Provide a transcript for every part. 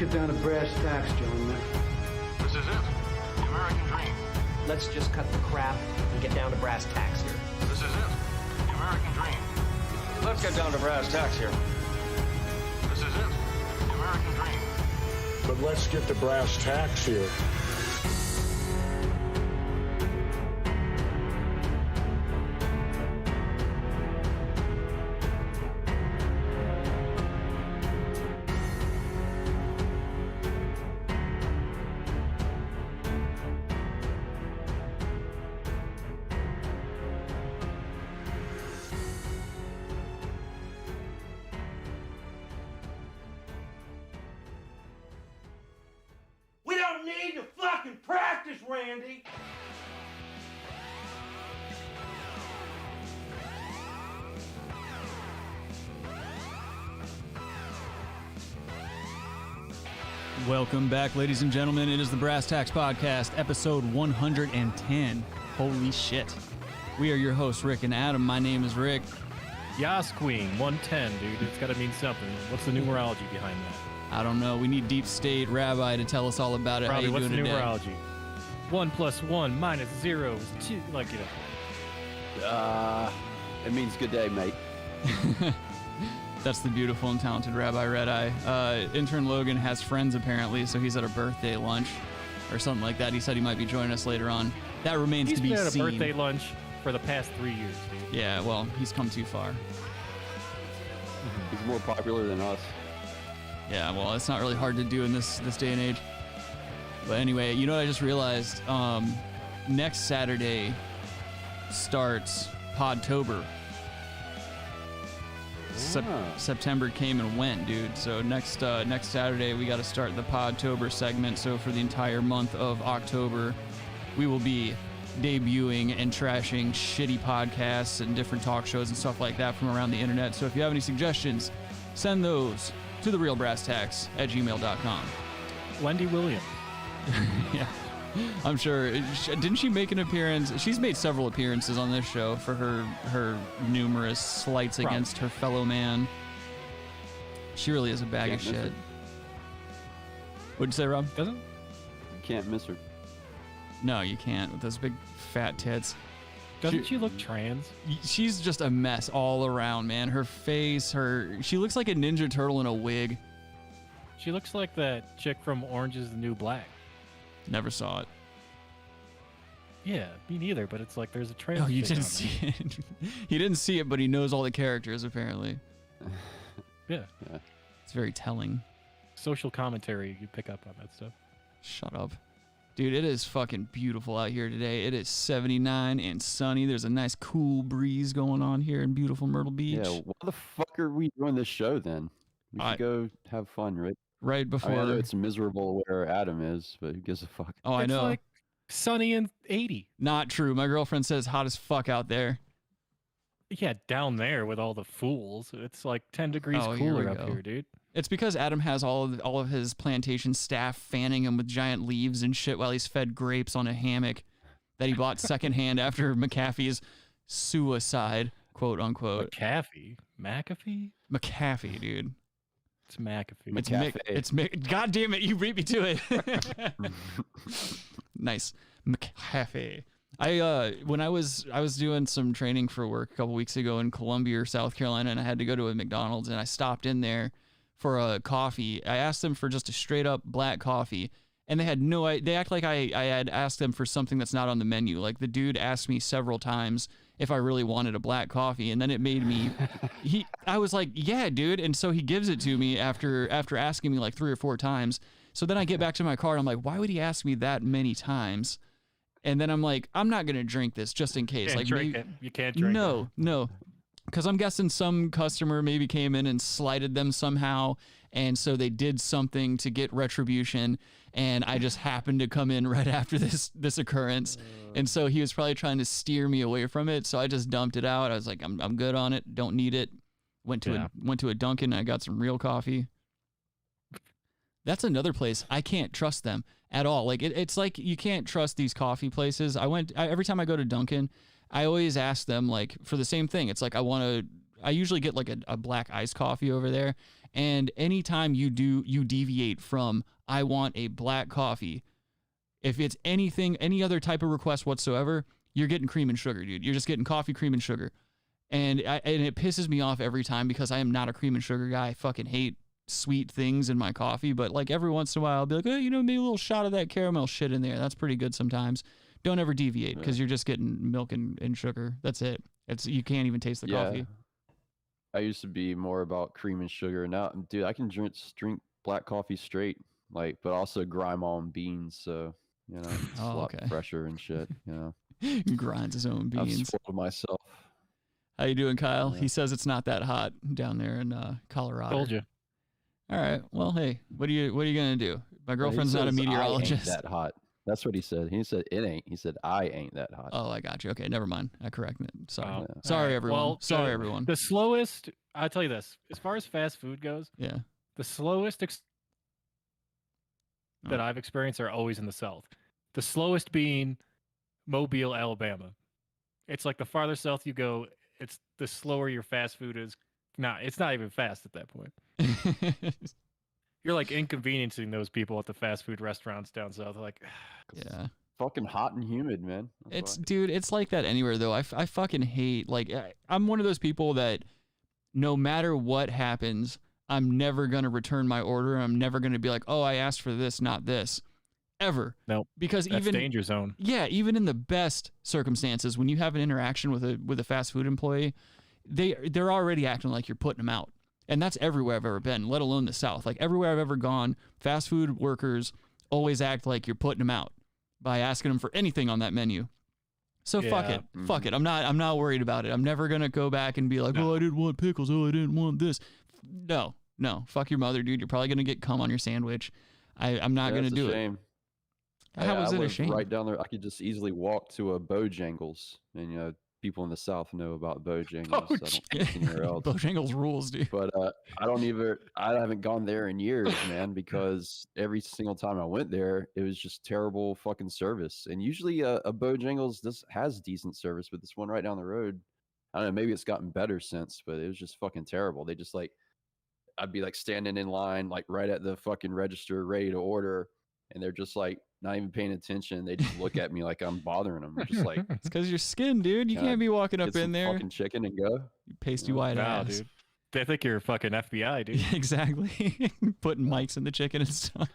get down to brass tacks, gentlemen. This is it. The American dream. Let's just cut the crap and get down to brass tacks here. This is it. The American dream. Let's get down to brass tacks here. This is it. The American dream. But let's get to brass tacks here. Need to fucking practice, Randy! Welcome back, ladies and gentlemen. It is the Brass Tacks Podcast, episode 110. Holy shit. We are your hosts, Rick and Adam. My name is Rick. Yas Queen, 110, dude. It's got to mean something. What's the numerology behind that? I don't know. We need Deep State Rabbi to tell us all about it. Probably. How you What's the doing today? numerology? 1 + 1 - 0 is 2. Like, you know. It means good day, mate. That's the beautiful and talented Rabbi Red Eye. Intern Logan has friends, apparently, so he's at a birthday lunch or something like that. He said he might be joining us later on. That remains to be seen. He's been at a birthday lunch for the past 3 years, dude. Yeah, well, he's come too far. He's more popular than us. Yeah, well, it's not really hard to do in this day and age. But anyway, you know what I just realized? Next Saturday starts Podtober. September came and went, dude. So next Saturday we got to start the Podtober segment. So for the entire month of October, we will be debuting and trashing shitty podcasts and different talk shows and stuff like that from around the internet. So if you have any suggestions, send those to therealbrasstacks@gmail.com. Wendy Williams. Yeah, I'm sure. Didn't she make an appearance? She's made several appearances on this show for her numerous slights against her fellow man. She really is a bag of shit. What'd you say, Rob? Doesn't? You can't miss her. No, you can't with those big fat tits. Doesn't she look trans? She's just a mess all around, man. Her face, she looks like a Ninja Turtle in a wig. She looks like that chick from Orange is the New Black. Never saw it. Yeah, me neither, but it's like there's a trans. Oh, you chick didn't on see it. He didn't see it, but he knows all the characters, apparently. Yeah. It's very telling. Social commentary, you pick up on that stuff. Shut up. Dude, it is fucking beautiful out here today. It is 79 and sunny. There's a nice cool breeze going on here in beautiful Myrtle Beach. Yeah, why the fuck are we doing this show then? We should go have fun, right? Right before. I know it's miserable where Adam is, but who gives a fuck? Oh, I know. It's like sunny and 80. Not true. My girlfriend says hot as fuck out there. Yeah, down there with all the fools. It's like 10 degrees cooler up here, dude. It's because Adam has all of his plantation staff fanning him with giant leaves and shit while he's fed grapes on a hammock that he bought secondhand after McAfee's suicide, quote unquote. McAfee? McAfee, dude. It's McAfee. It's God damn it, you beat me to it. Nice. McAfee. When I was doing some training for work a couple weeks ago in Columbia, South Carolina, and I had to go to a McDonald's, and I stopped in there for a coffee. I asked them for just a straight up black coffee, and they had no idea. They act like I had asked them for something that's not on the menu. Like the dude asked me several times if I really wanted a black coffee, and then it made me. I was like, yeah, dude, and so he gives it to me after asking me like 3 or 4 times. So then I get back to my car, and I'm like, why would he ask me that many times? And then I'm like, I'm not gonna drink this just in case. You can't drink it. No. Because I'm guessing some customer maybe came in and slighted them somehow, and so they did something to get retribution, and I just happened to come in right after this occurrence, and so he was probably trying to steer me away from it, so I just dumped it out. I was like, I'm good on it, don't need it. Went to a Dunkin', and I got some real coffee. That's another place I can't trust them at all. Like it's like you can't trust these coffee places. Every time I go to Dunkin', I always ask them like for the same thing. It's like I want I usually get like a black iced coffee over there. And anytime you deviate from, I want a black coffee, if it's any other type of request whatsoever, you're getting cream and sugar, dude. You're just getting coffee, cream, and sugar. And it pisses me off every time because I am not a cream and sugar guy. I fucking hate sweet things in my coffee. But like every once in a while, I'll be like, oh, maybe a little shot of that caramel shit in there. That's pretty good sometimes. Don't ever deviate because you're just getting milk and sugar. That's it. You can't even taste the coffee. I used to be more about cream and sugar. Now, dude, I can drink black coffee straight, like, but also grind my own beans. So, it's a lot fresher and shit, Grinds his own beans. I've spoiled myself. How you doing, Kyle? He says it's not that hot down there in Colorado. Told you. All right. Well, hey, what are you gonna do? My girlfriend's not a meteorologist. I ain't that hot. That's what he said. He said it ain't. He said I ain't that hot. Oh, I got you. Okay, never mind. I corrected it. Sorry. Oh. Sorry, Right. everyone. Well, Sorry, everyone. The slowest, I'll tell you this, as far as fast food goes, the slowest that I've experienced are always in the South. The slowest being Mobile, Alabama. It's like the farther south you go, it's the slower your fast food is. It's not even fast at that point. You're like inconveniencing those people at the fast food restaurants down south. Like, yeah, fucking hot and humid, man. Dude, it's like that anywhere though. I fucking hate, like, I'm one of those people that no matter what happens, I'm never gonna return my order. I'm never gonna be like, oh, I asked for this, not this, ever. No, because that's even danger zone. Yeah, even in the best circumstances, when you have an interaction with a fast food employee, they're already acting like you're putting them out. And that's everywhere I've ever been, let alone the South. Like everywhere I've ever gone, fast food workers always act like you're putting them out by asking them for anything on that menu. So fuck it. Mm-hmm. Fuck it. I'm not worried about it. I'm never going to go back and be like, oh, I didn't want pickles. Oh, I didn't want this. No. Fuck your mother, dude. You're probably going to get cum on your sandwich. I'm not going to do it. How is it a shame? Right down there, I could just easily walk to a Bojangles, and people in the South know about Bojangles. I don't think anywhere else. Bojangles rules, dude. But I haven't gone there in years, man, because every single time I went there, it was just terrible fucking service. And usually a Bojangles has decent service, but this one right down the road, I don't know, maybe it's gotten better since, but it was just fucking terrible. They just I'd be like standing in line, like right at the fucking register, ready to order, and they're just like not even paying attention. They just look at me like I'm bothering them. Just like, it's because your skin, dude. You can't be walking up in there. Fucking chicken and go. You pasty white ass. Dude. They think you're fucking FBI, dude. Exactly. Putting mics in the chicken and stuff.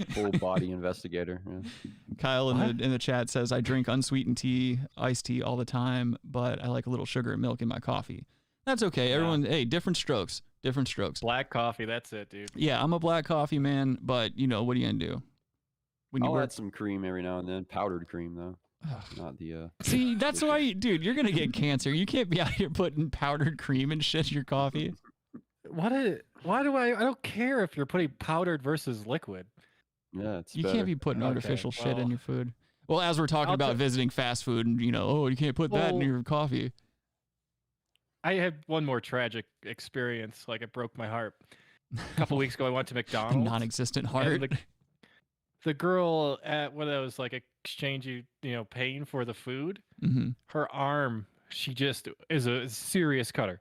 Full body investigator. Yeah. Kyle in the chat says, I drink unsweetened tea, iced tea all the time, but I like a little sugar and milk in my coffee. That's okay. Everyone, hey, different strokes. Different strokes. Black coffee, that's it, dude. Yeah, I'm a black coffee man, but what are you gonna do? I'll add some cream every now and then. Powdered cream, though. Not the... See, that's why, dude, you're going to get cancer. You can't be out here putting powdered cream and shit in your coffee. Why do I don't care if you're putting powdered versus liquid. Yeah, you can't be putting artificial shit in your food. Well, as we're talking about visiting fast food and, you can't put that in your coffee. I had one more tragic experience. Like, it broke my heart. A couple weeks ago, I went to McDonald's. Non-existent heart. The girl at what I was like exchange, paying for the food, her arm, she just is a serious cutter.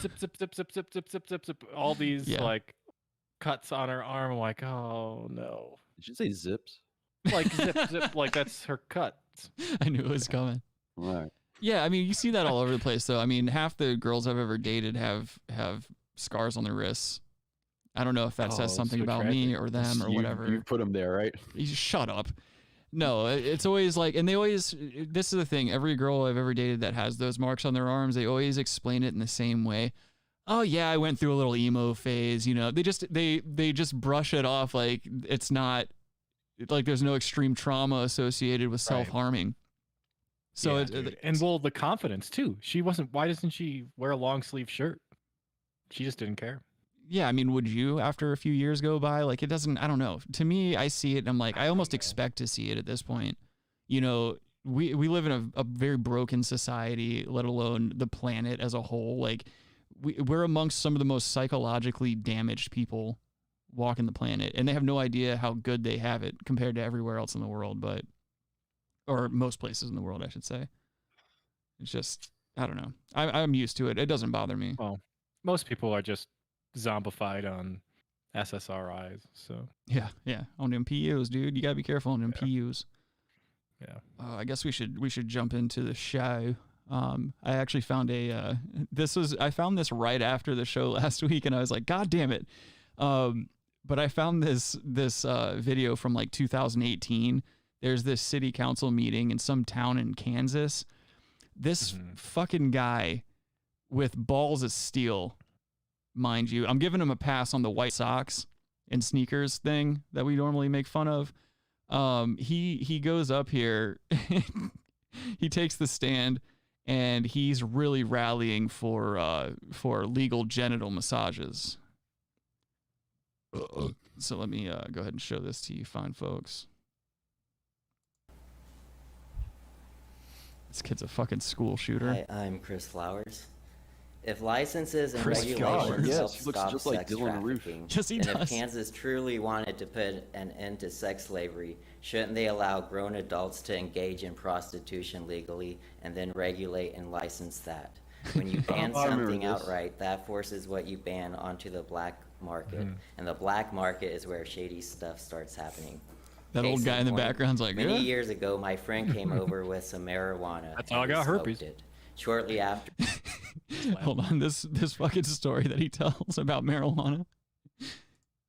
Zip, zip, zip, zip, zip, zip, zip, zip, zip. All these like cuts on her arm. I'm like, oh no. Did you say zips? Like zip, zip, like that's her cut. I knew it was coming. All right. Yeah, I mean, you see that all over the place, though. I mean, half the girls I've ever dated have scars on their wrists. I don't know if that says something about me or them or whatever. You put them there, right? You shut up. No, it's always like, and they always, this is the thing, every girl I've ever dated that has those marks on their arms, they always explain it in the same way. Oh yeah, I went through a little emo phase, they just brush it off like it's not, like there's no extreme trauma associated with self-harming. So the confidence too. Why doesn't she wear a long sleeve shirt? She just didn't care. Yeah, I mean, would you after a few years go by? Like, it doesn't, I don't know. To me, I see it and I'm like, I almost expect to see it at this point. We live in a very broken society, let alone the planet as a whole. Like, we're amongst some of the most psychologically damaged people walking the planet, and they have no idea how good they have it compared to everywhere else in the world, or most places in the world, I should say. It's just, I don't know. I'm used to it. It doesn't bother me. Well, most people are just zombified on SSRIs, so Yeah, on them PUs, dude. You gotta be careful on them PUs. yeah. I guess we should jump into the show. I actually found I found this right after the show last week, and I was like, God damn it. But I found this video from like 2018. There's this city council meeting in some town in Kansas. This fucking guy with balls of steel, mind you. I'm giving him a pass on the white socks and sneakers thing that we normally make fun of. He goes up here, he takes the stand, and he's really rallying for legal genital massages. So let me go ahead and show this to you fine folks. This kid's a fucking school shooter. Hi, I'm Chris Flowers. If licenses and Chris regulations Flowers. help Yes, he looks stop just like sex Dylan Roof. trafficking, Yes, he and if does. Kansas truly wanted to put an end to sex slavery, shouldn't they allow grown adults to engage in prostitution legally and then regulate and license that? When you ban I remember something this. outright, that forces what you ban onto the black market, and the black market is where shady stuff starts happening. That old Case guy in the point, background's like, many "Yeah." years ago, my friend came over with some marijuana. That's how and I got we herpes. smoked it. Shortly after, Hold on, this fucking story that he tells about marijuana.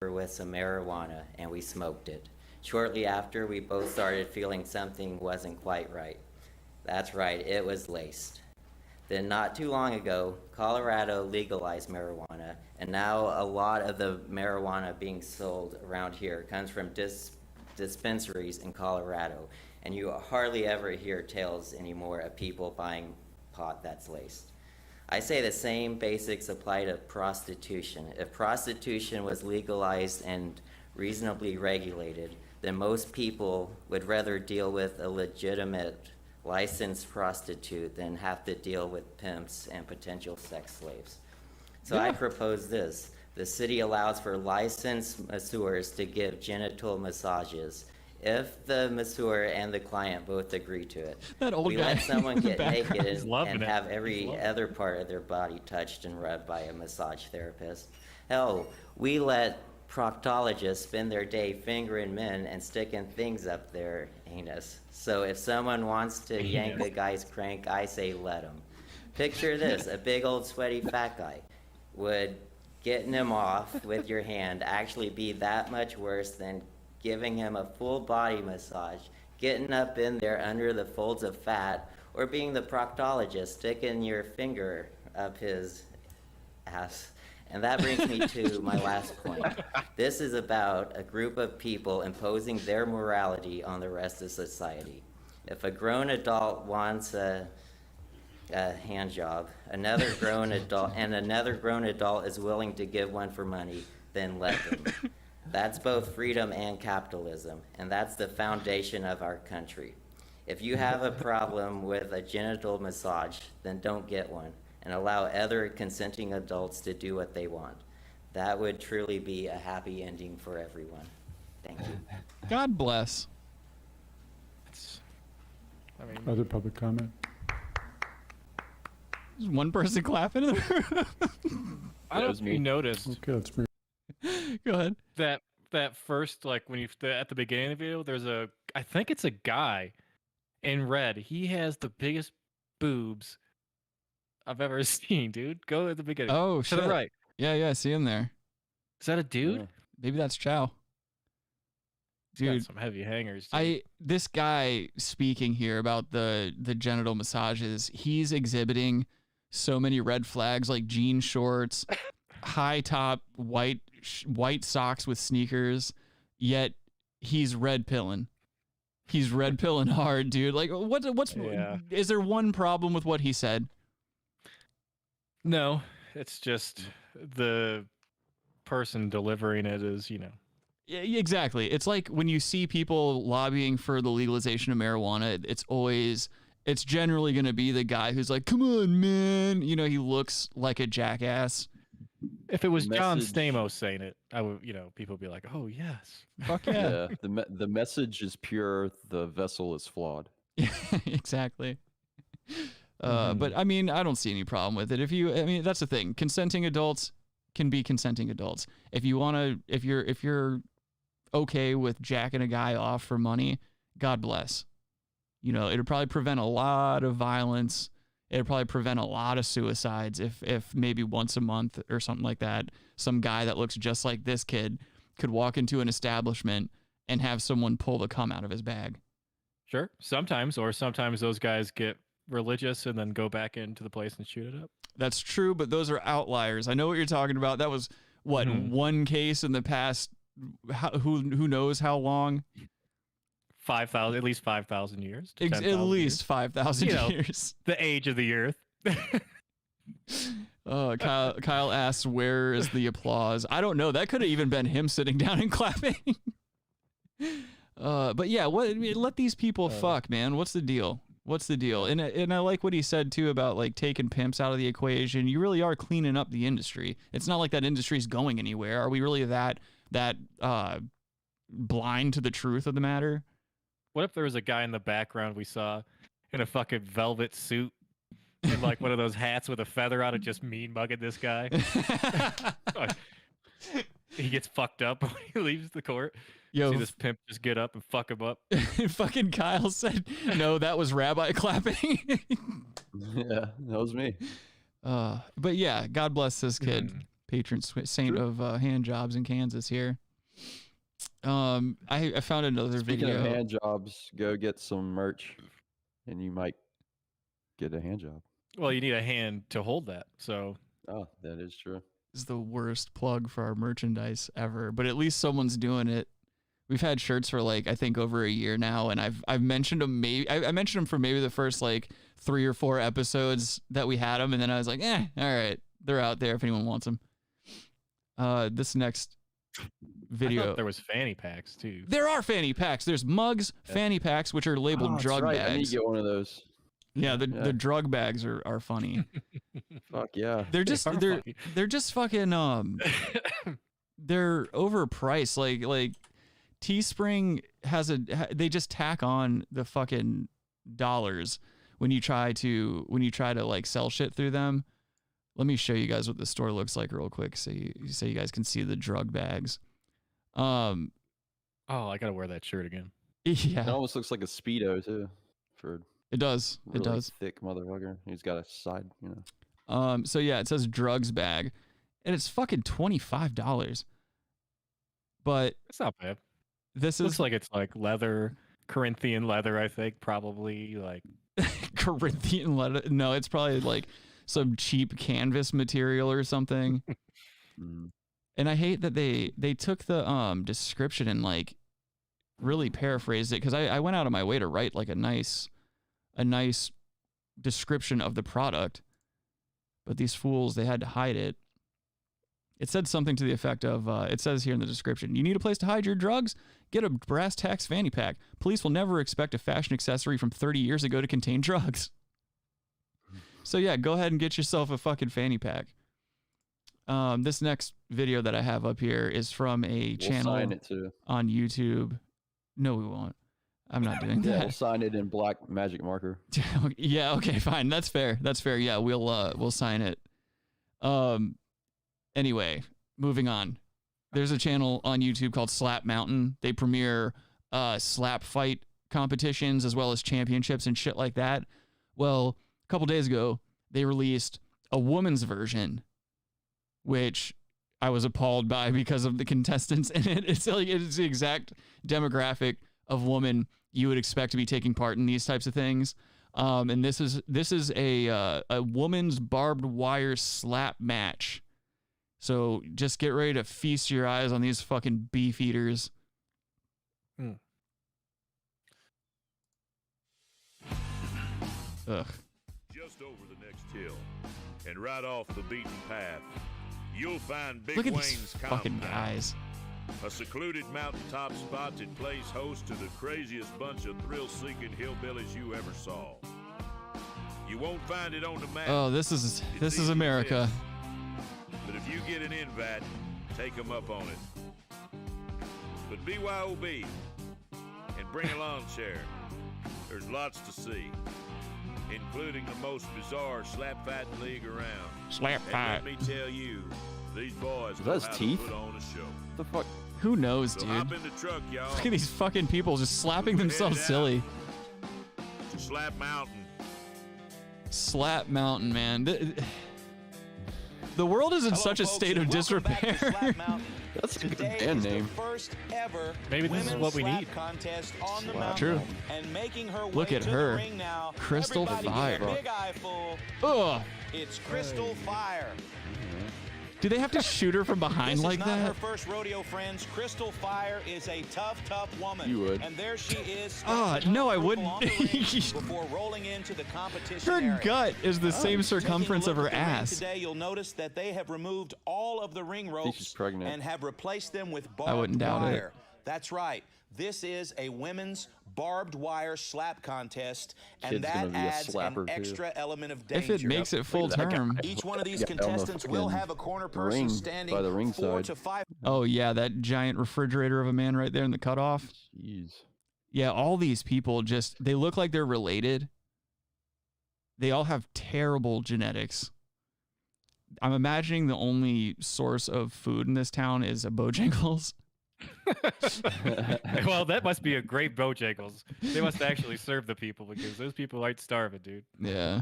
with some marijuana and we smoked it. Shortly after, we both started feeling something wasn't quite right. That's right, it was laced. Then not too long ago, Colorado legalized marijuana, and now a lot of the marijuana being sold around here comes from dispensaries in Colorado, and you hardly ever hear tales anymore of people buying pot that's laced. I say the same basics apply to prostitution. If prostitution was legalized and reasonably regulated, then most people would rather deal with a legitimate licensed prostitute than have to deal with pimps and potential sex slaves. So I propose this. The city allows for licensed masseurs to give genital massages if the masseur and the client both agree to it. That old we guy let someone in the get background. naked He's loving and it. have every other part of their body touched and rubbed by a massage therapist. Hell, we let proctologists spend their day fingering men and sticking things up their anus. So if someone wants to yank a guy's crank, I say let him. Picture this, a big old sweaty fat guy. Would getting him off with your hand actually be that much worse than giving him a full body massage, getting up in there under the folds of fat, or being the proctologist sticking your finger up his ass? And that brings me to my last point. This is about a group of people imposing their morality on the rest of society. If a grown adult wants a hand job, another grown adult is willing to give one for money, then let them. That's both freedom and capitalism, and that's the foundation of our country. If you have a problem with a genital massage, then don't get one, and allow other consenting adults to do what they want. That would truly be a happy ending for everyone. Thank you. God bless. I mean, Other public comment? There's one person clapping. I That don't know was if me. you noticed Okay, let's move. Go ahead. that first, like when you at the beginning of the video, there's I think it's a guy in red. He has the biggest boobs I've ever seen, dude. Go at the beginning. Oh, to shit. the right. Yeah, I see him there. Is that a dude? Yeah. Maybe that's Chow. He's got Dude, some heavy hangers. Dude. this guy speaking here about the genital massages, he's exhibiting so many red flags, like jean shorts, high top white socks with sneakers, yet he's red pilling. He's red pilling hard, dude. Like what's Yeah. is there one problem with what he said? No, it's just the person delivering it is, Yeah, exactly. It's like when you see people lobbying for the legalization of marijuana, it's generally going to be the guy who's like, "Come on, man." He looks like a jackass. If it was John Message. Stamos saying it, I would, people would be like, "Oh yes." Fuck yeah. Yeah, the message is pure. The vessel is flawed. Exactly. But I mean, I don't see any problem with it. I mean, that's the thing. Consenting adults can be consenting adults. If you're okay with jacking a guy off for money, God bless. You know, it'll probably prevent a lot of violence. It'll probably prevent a lot of suicides if maybe once a month or something like that, some guy that looks just like this kid could walk into an establishment and have someone pull the cum out of his bag. Sure. Sometimes those guys get religious and then go back into the place and shoot it up. That's true, but those are outliers. I know what you're talking about. That was one case in the past. Who knows how long? 5,000, at least 5,000 years. At least 5,000 years. The age of the earth. Kyle asks, where is the applause? I don't know. That could have even been him sitting down and clapping. But yeah, let these people fuck, man. What's the deal? And I like what he said too about like taking pimps out of the equation. You really are cleaning up the industry. It's not like that industry's going anywhere. Are we really that blind to the truth of the matter? What if there was a guy in the background we saw in a fucking velvet suit and like one of those hats with a feather on it, just mean mugging this guy? He gets fucked up when he leaves the court. Yo, see this pimp just get up and fuck him up. Fucking Kyle said, no, that was rabbi clapping. Yeah, that was me. But yeah, God bless this kid, patron saint of hand jobs in Kansas here. I found another Speaking video. of hand jobs, go get some merch, and you might get a hand job. Well, you need a hand to hold that. So. Oh, that is true. Is the worst plug for our merchandise ever, but at least someone's doing it. We've had shirts for like I think over a year now, and I've mentioned them. I mentioned them for maybe the first like 3 or 4 episodes that we had them, and then I was like, all right, they're out there if anyone wants them. This next video, I thought there was fanny packs too. There are fanny packs. There's mugs, fanny packs, which are labeled drug right. bags. I need to get one of those. Yeah, the drug bags are funny. Fuck yeah. They're just fucking they're overpriced. Like Teespring they just tack on the fucking dollars when you try to like sell shit through them. Let me show you guys what the store looks like real quick so you guys can see the drug bags. Oh, I gotta wear that shirt again. Yeah. It almost looks like a Speedo too. It does. Really it does. Thick motherfucker. He's got a side, you know. So yeah, it says drugs bag, and it's fucking $25. But it's not bad. This looks like it's like leather, Corinthian leather. I think probably like Corinthian leather. No, it's probably like some cheap canvas material or something. And I hate that they took the description and like really paraphrased it, because I went out of my way to write like a nice description of the product, but these fools, they had to hide it. It said something to the effect of, it says here in the description, you need a place to hide your drugs? Get a brass tacks fanny pack. Police will never expect a fashion accessory from 30 years ago to contain drugs. So yeah, go ahead and get yourself a fucking fanny pack. This next video that I have up here is from a channel sign it too. On YouTube. No, we won't. I'm not doing that. We'll sign it in black magic marker. Yeah, okay, fine. That's fair. Yeah, we'll sign it. Anyway, moving on. There's a channel on YouTube called Slap Mountain. They premiere slap fight competitions as well as championships and shit like that. Well, a couple days ago, they released a woman's version, which I was appalled by because of the contestants in it. It's the exact demographic of woman you would expect to be taking part in these types of things. And this is a woman's barbed wire slap match. So just get ready to feast your eyes on these fucking beef eaters. Ugh. Just over the next hill and right off the beaten path, you'll find Big Look at Wayne's these fucking Compound, guys. a secluded mountaintop spot that plays host to the craziest bunch of thrill-seeking hillbillies you ever saw. You won't find it on the map. Oh, this is America. But if you get an invite, take them up on it. But BYOB and bring a lawn chair. There's lots to see. including the most bizarre slap fighting league around. Slap And fight. let me tell you, these boys Is know that his how to teeth? put on a show. What the fuck? Who knows, So dude? hop in the truck, y'all. Look at these fucking people just slapping We're themselves headed silly. to Slap Mountain. Slap Mountain, man. The world is in such a state of disrepair. That's a good Today band is the name. first ever Maybe this is women's what we slap need. contest on the Wow, mountain. true. And making her Look way at to her. the ring now. Crystal Everybody Fire. Give a big eyeful. Ugh. It's Crystal Fire. Do they have to shoot her from behind This like is not her that? first rodeo, friends. Crystal Fire is a tough woman. You would. And there she is. Ah, starting no, her I approval wouldn't. on the ring before rolling into the competition Her area. gut is the same Taking a circumference of look her at the ring ass. Today, you'll notice that they have removed all of the ring she's ropes pregnant. and have replaced them with I wouldn't barbed doubt it. wire. That's right. This is a women's barbed wire slap contest, and Kid's gonna that be a adds slapper, an too. extra element of danger. If it makes it full Look at that guy. term. Each one of these Yeah, on the contestants will fucking have a corner ring person by standing the 4 ringside. to 5. Oh yeah, that giant refrigerator of a man right there in the cutoff. Jeez. Yeah, all these people they look like they're related. They all have terrible genetics. I'm imagining the only source of food in this town is a Bojangles. Well, that must be a great Bojangles. They must actually serve the people because those people aren't starving, dude. Yeah.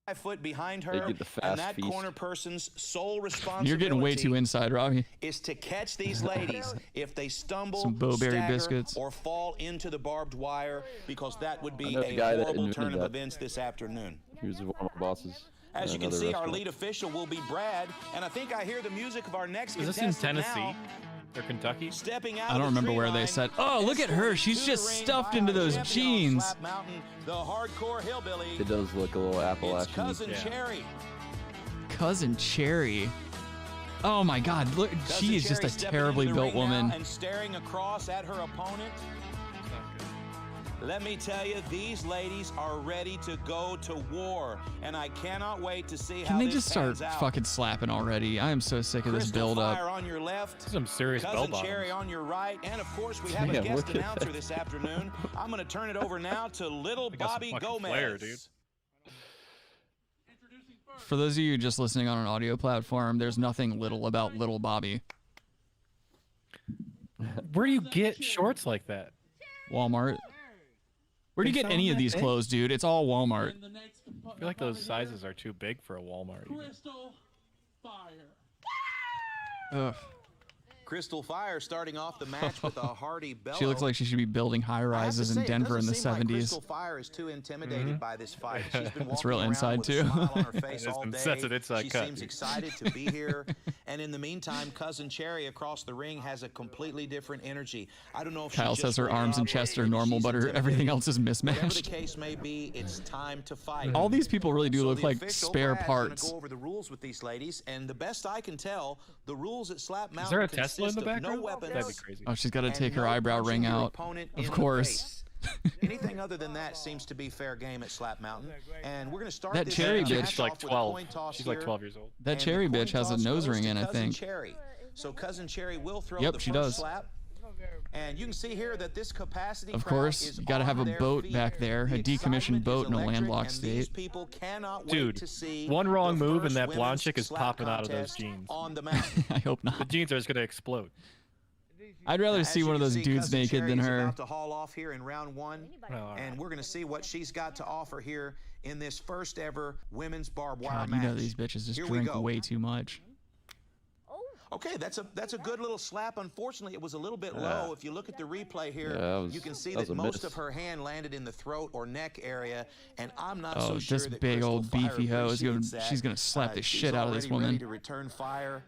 5 foot behind They her, get the and fast that feast. corner person's sole responsibility You're getting way too inside, Robbie. is to catch these ladies if they stumble, Some Bo-Berry stagger, biscuits. or fall into the barbed wire, because that would I be know the a guy that horrible invented turn of that. events this afternoon. He was one of my bosses. As at you can another see, our restaurant. lead official will be Brad, and I think I hear the music of our next Is this in contestant Tennessee now. or Kentucky? Stepping out I don't of the remember tree where they line, said, "Oh, look at her. She's to just the ring stuffed by into our those champion on jeans." Slap Mountain, the hardcore hillbilly. It does look a little It's Appalachian. Cousin Yeah. Cherry. Cousin Cherry. Oh my God! Look, Cousin she is just Cherry a stepping terribly into the built ring now woman. and staring across at her opponent. Let me tell you, these ladies are ready to go to war, and I cannot wait to see how Can they this just start pans out. fucking slapping already? I am so sick of this Crystal build Fire up. on your left, Some serious bell Cousin bottoms. Cherry on your right, and of course we have a Damn, guest look at announcer that. this afternoon. I'm going to turn it over now to Little They got some Bobby fucking Gomez. flair, dude. For those of you just listening on an audio platform, there's nothing little about Little Bobby. Where do you get shorts like that? Walmart. Where do you They get sell any them of that these big? clothes, dude? It's all Walmart. I feel like those sizes are too big for a Walmart. even. Ugh. Crystal Fire starting off the match with a hearty bellow. She looks like she should be building high I have to rises in say, it Denver in the doesn't seem like 70s. Crystal Fire is too intimidated by this fight. She's been That's walking real around inside, with too. a smile on her face That's all an- day. that's an inside She cut, seems dude. excited to be here. And in the meantime, Cousin Cherry across the ring has a completely different energy. I don't know if Kyle she's says just her working arms and out, chest are maybe normal, she's but everything intimidated. else is Whatever the mismatched. case may be, it's time to fight. All these people really do So look the like official, spare Brad's gonna parts. Go over the rules with these ladies, and the best I can tell, the rules at Slap Mountain Is there a Tesla in consist the of background? no weapons. That'd be crazy. Oh, she's got to and take her no eyebrow punching ring your out. opponent in Of the course. face. Anything other than that seems to be fair game at Slap Mountain. And we're going to start That this cherry match bitch- She's like off with a 12. coin toss She's like here. 12 years old. That And the cherry coin bitch has a toss nose goes ring to in, I Cousin think. Cherry. So Cousin Cherry will throw Yep, the she first does. slap. And you can see here that this capacity Of crowd course, is you got to have on a their boat feet. back there, The a decommissioned excitement boat is in a electric, landlocked and these state. people cannot wait Dude, to see one wrong the move and first that women's blonde chick is slap popping out of those contest jeans. on the mountain. I hope The not. jeans are just gonna explode. I'd rather As see you one of can those see, dudes Cousin naked Cherry than is her. about to haul off here in round one, Oh, all right. and we're going to see what she's got to offer here in this first ever women's barbed wire God, you match. know these bitches just Here we drink go. way too much. Okay, that's a good little slap. Unfortunately, it was a little bit low. If you look at the replay here, Yeah, that was- you can see that was that a most miss. of her hand landed in the throat or neck area, and I'm not Oh, so sure this that big Crystal old Fire beefy hoe is gonna- appreciates that. she's gonna slap the She's shit out of this already ready woman. to return fire.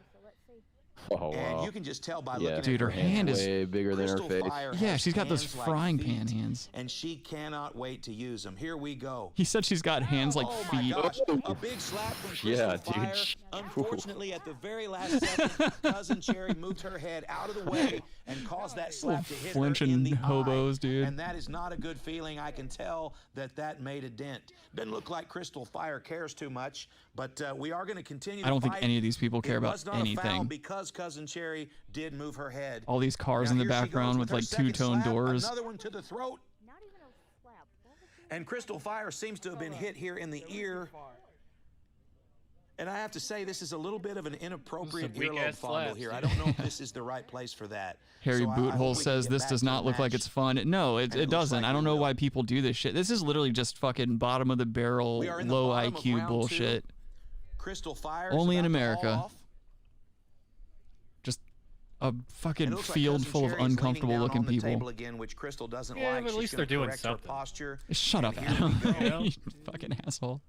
Oh, And wow. you can just tell by Yeah. looking Dude, at her hand is way bigger than her Crystal face. Fire Yeah, has she's got those hands like frying feet, pan hands. and she cannot wait to use them. Here we go. He said she's got hands like Oh feet. my gosh, a big slap from Crystal Yeah, Fire. dude. Unfortunately, at the very last second, Cousin Cherry moved her head out of the way and caused that slap to hit her in Flinching the hobos, eye. dude. And that is not a good feeling. I can tell that that made a dent. Doesn't look like Crystal Fire cares too much, but we are going to continue I don't the think fight. any of these people care It about was not a foul anything. because Cousin Cherry did move her head. All these cars Now in the here she goes background with her like second two-tone slap, doors. Another one to the throat. And Crystal Fire seems to have been hit here in the ear. And I have to say, this is a little bit of an inappropriate earlobe fondle here. I don't know if this is the right place for that. Harry So I hope Boothole we can says get this back does to not the look like match. it's fun. No, it looks doesn't. like I don't we know will. why people do this shit. This is literally just fucking bottom of the barrel, We are in the low bottom of IQ round bullshit. 2. Crystal Fire is Only in about to haul America. off. Just a And fucking it looks like field Cousin full of Cherry's leaning uncomfortable down looking on the people. table again, which Crystal doesn't Yeah, like. but at She's least gonna they're doing correct her something. posture. Shut up, And here Adam. we go. You know? You fucking asshole.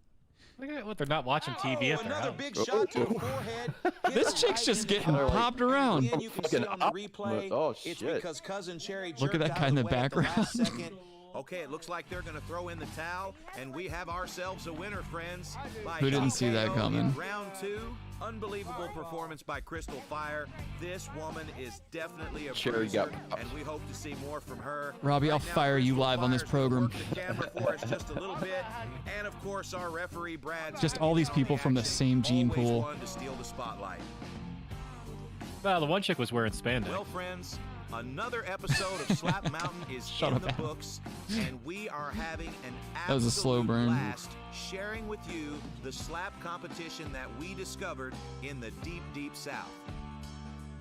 Look at what they're not watching TV at their Another house. big shot to the forehead. Hit This her chick's right just in the getting eye. popped around. And you can see on the replay, Oh, it's shit. because Cousin Cherry Look at jerked that out guy of in the way at last background. second. Okay, it looks like they're going to throw in the towel, and we have ourselves a winner, friends. By Who didn't see that TKO coming? in round 2, unbelievable performance by Crystal Fire. This woman is definitely a Cherry bruiser, got- and we hope to see more from her. Robbie, I'll Right now, fire you Crystal live on this Fire's gonna program. work the camera for us just a little bit, and of course our referee Brad. Just all these people from the same gene Always pool. one to steal the spotlight. Well, the one chick was wearing spandex. Well, friends, another episode of Slap Mountain is Shut in up, the Adam. books, and we are having an That was a slow absolute burn. blast sharing with you the slap competition that we discovered in the deep, deep South.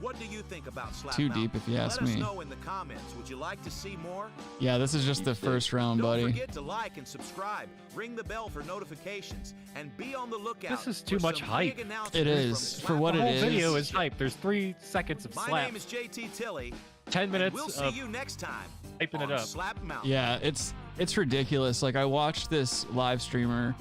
What do you think about Slap Too Mountain? deep, if you ask Let us me. know in the comments. Would you like to see more? Yeah, this is just the first round, Don't buddy. forget to like and subscribe, ring the bell for notifications, and be on the lookout. This is too for much some hype. big It announcements is. from For what The it whole is. video is hype. There's 3 seconds of My slap. name is JT Tilley. 10 and minutes we'll see of you next time hyping it on up. Slap Mountain. Yeah, it's ridiculous. Like I watched this live streamer.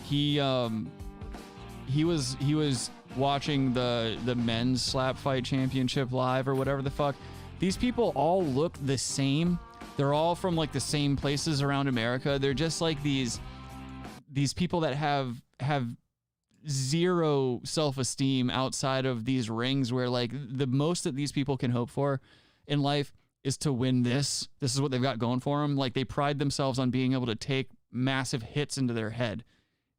He was watching the men's slap fight championship live or whatever the fuck. These people all look the same. They're all from like the same places around America. They're just like these people that have zero self-esteem outside of these rings, where like the most that these people can hope for in life is to win this. This is what they've got going for them. Like they pride themselves on being able to take massive hits into their head.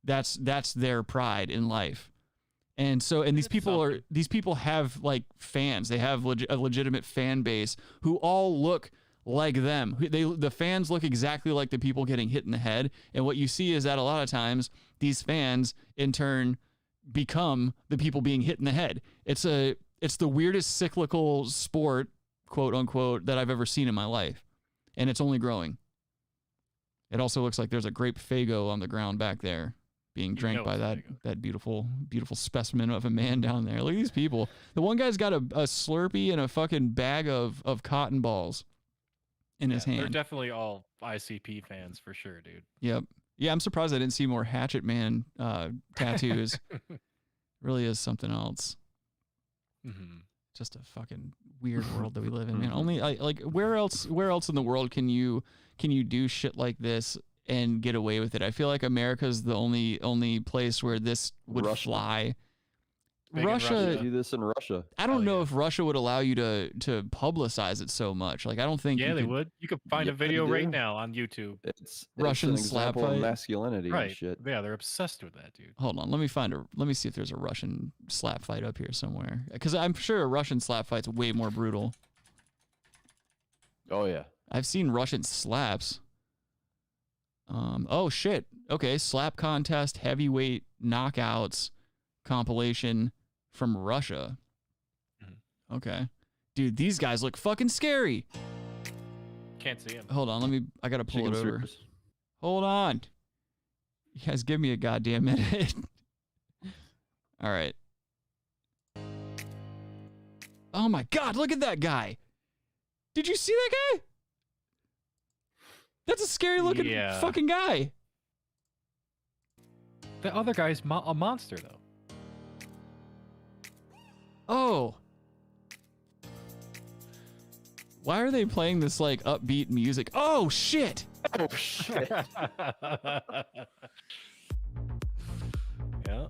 That's their pride in life. And so, and these people have like fans. They have a legitimate fan base who all look like them. The fans look exactly like the people getting hit in the head. And what you see is that a lot of times these fans in turn become the people being hit in the head. It's the weirdest cyclical sport, quote unquote, that I've ever seen in my life. And it's only growing. It also looks like there's a grape Fago on the ground back there being drank by that beautiful specimen of a man down there. Look at these people. The one guy's got a Slurpee and a fucking bag of cotton balls in his hand. They're definitely all ICP fans for sure, dude. Yep. Yeah, I'm surprised I didn't see more Hatchet Man tattoos. Really is something else. Mm-hmm. Just a fucking weird world that we live in, man. Only like where else in the world can you do shit like this and get away with it? I feel like America's the only place where this would fly. Russia do this in Russia. I don't know if Russia would allow you to publicize it so much. Like I don't think Yeah, you they could- would. You could find a Yeah, video they right do. now on YouTube. It's Russian an slap example of fight? masculinity Right. and shit. Yeah, they're obsessed with that, dude. Hold on, let me see if there's a Russian slap fight up here somewhere. Because I'm sure a Russian slap fight's way more brutal. Oh yeah. I've seen Russian slaps. Oh shit. Okay, slap contest, heavyweight knockouts compilation from Russia. Okay. Dude, these guys look fucking scary. Can't see him. Hold on, I gotta pull Chicken it over. strippers. Hold on. You guys give me a goddamn minute. All right. Oh my god, look at that guy. Did you see that guy? That's a scary looking Yeah. fucking guy. The other guy's a monster, though. Oh. Why are they playing this like upbeat music? Oh shit. Oh shit. Yeah.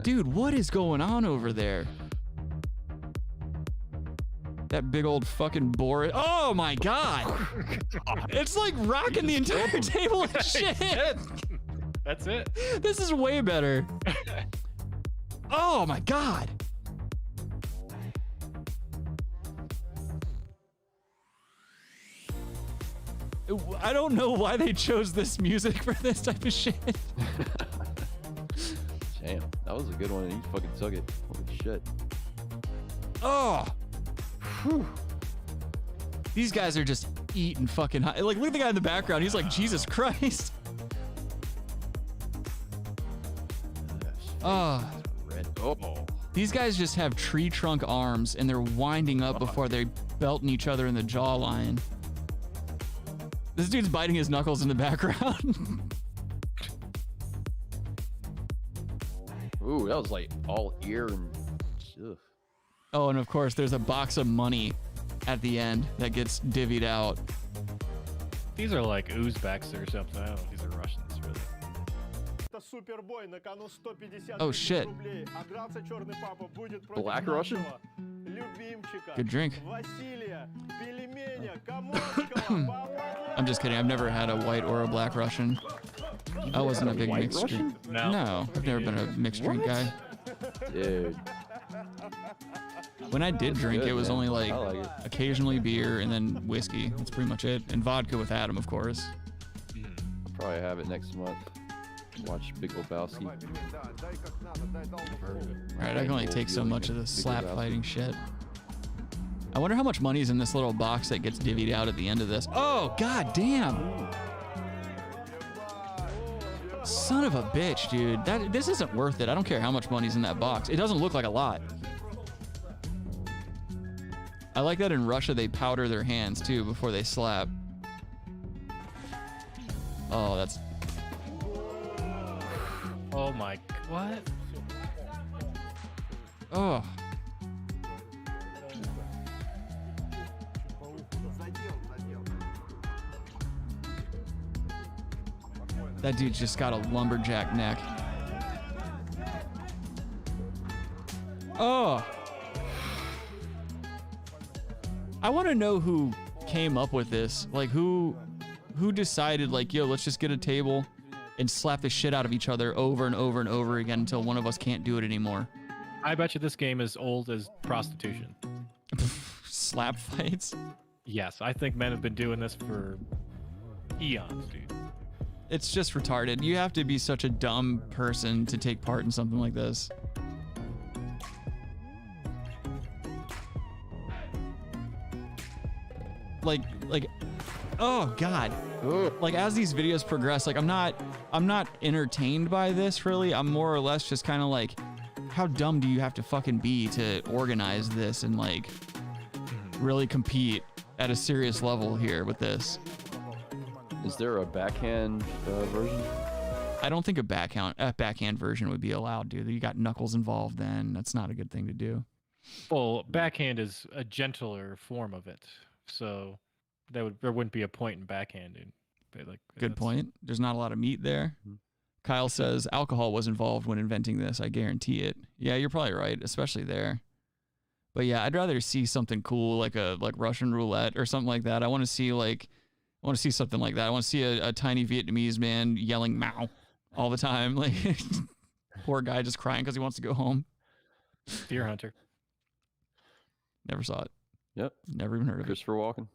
Dude, what is going on over there? That big old fucking Boris. Oh my god. It's like rocking the entire table and shit. That's it. This is way better. Oh my god. I don't know why they chose this music for this type of shit. Damn, that was a good one. And you fucking took it. Holy shit. Oh. Whew. These guys are just eating fucking high. Like, look at the guy in the background. He's like, Jesus Christ. Oh. These guys just have tree trunk arms and they're winding up before they're belting each other in the jawline. This dude's biting his knuckles in the background. Ooh, that was like all ear and... Ugh. Oh, and of course, there's a box of money at the end that gets divvied out. These are like Uzbeks or something. I don't know if these are Russians, really. Oh, shit. Black Russian? Good drink. I'm just kidding. I've never had a white or a black Russian. I wasn't a big mixed drink. No, I've never been a mixed drink guy. Dude. When I did drink, good, it was man. only like, I like it. occasionally beer and then whiskey. That's pretty much it. And vodka with Adam, of course. I'll probably have it next month. Watch Big Lebowski. Right, I can only take so much of the slap fighting shit. I wonder how much money is in this little box that gets divvied out at the end of this. Oh, god damn. Son of a bitch, dude. This isn't worth it. I don't care how much money's in that box. It doesn't look like a lot. I like that in Russia they powder their hands too before they slap. Oh, that's... Oh my... What? Oh. That dude's just got a lumberjack neck. Oh. I want to know who came up with this. Like, who decided, like, yo, let's just get a table and slap the shit out of each other over and over and over again until one of us can't do it anymore. I bet you this game is old as prostitution. Slap fights? Yes, I think men have been doing this for eons, dude. It's just retarded. You have to be such a dumb person to take part in something like this. Like, oh god. Like, as these videos progress, like, I'm not entertained by this really. I'm more or less just kind of like, how dumb do you have to fucking be to organize this and like really compete at a serious level here with this? Is there a backhand version? I don't think a backhand version would be allowed, dude. You got knuckles involved then. That's not a good thing to do. Well, backhand is a gentler form of it. So there wouldn't be a point in backhanding. But like, Good point. There's not a lot of meat there. Kyle says alcohol was involved when inventing this. I guarantee it. Yeah, you're probably right, especially there. But yeah, I'd rather see something cool like Russian roulette or something like that. I want to see something like that. I want to see a tiny Vietnamese man yelling "Mao" all the time. Like, poor guy just crying because he wants to go home. Deer Hunter. Never saw it. Yep. Never even heard of Christopher Walken.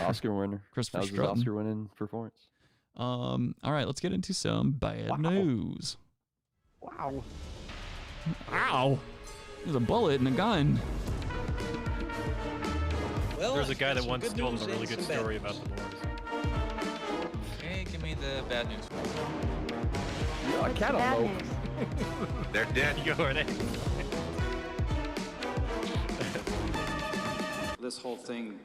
Oscar winner. Christopher That was his Strutton. Oscar winning performance. All right, let's get into some bad news. Wow. Ow. There's a bullet and a gun. Well, there's a guy that once told him a really good story about the Moors. Okay, give me the bad news. Yeah, I cantaloupe. They're dead. You're an This whole thing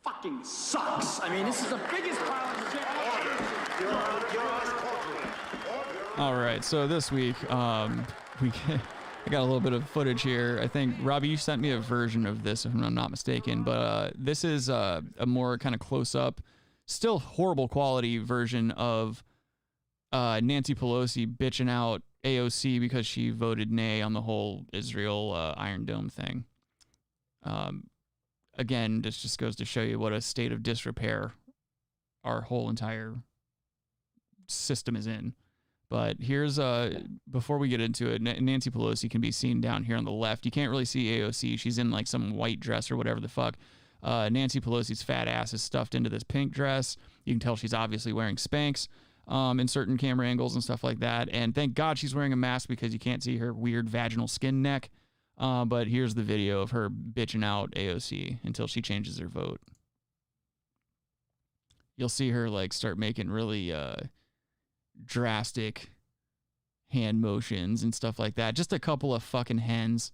fucking sucks. I mean, this is the biggest pile of shit. All right, so this week, I got a little bit of footage here. I think, Robbie, you sent me a version of this, if I'm not mistaken, but this is a more kind of close-up, still horrible quality version of Nancy Pelosi bitching out AOC because she voted nay on the whole Israel Iron Dome thing. Again, this just goes to show you what a state of disrepair our whole entire system is in. But here's, before we get into it, Nancy Pelosi can be seen down here on the left. You can't really see AOC. She's in like some white dress or whatever the fuck. Nancy Pelosi's fat ass is stuffed into this pink dress. You can tell she's obviously wearing Spanx in certain camera angles and stuff like that. And thank God she's wearing a mask because you can't see her weird vaginal skin neck. But here's the video of her bitching out AOC until she changes her vote. You'll see her like start making really drastic hand motions and stuff like that. Just a couple of fucking hens.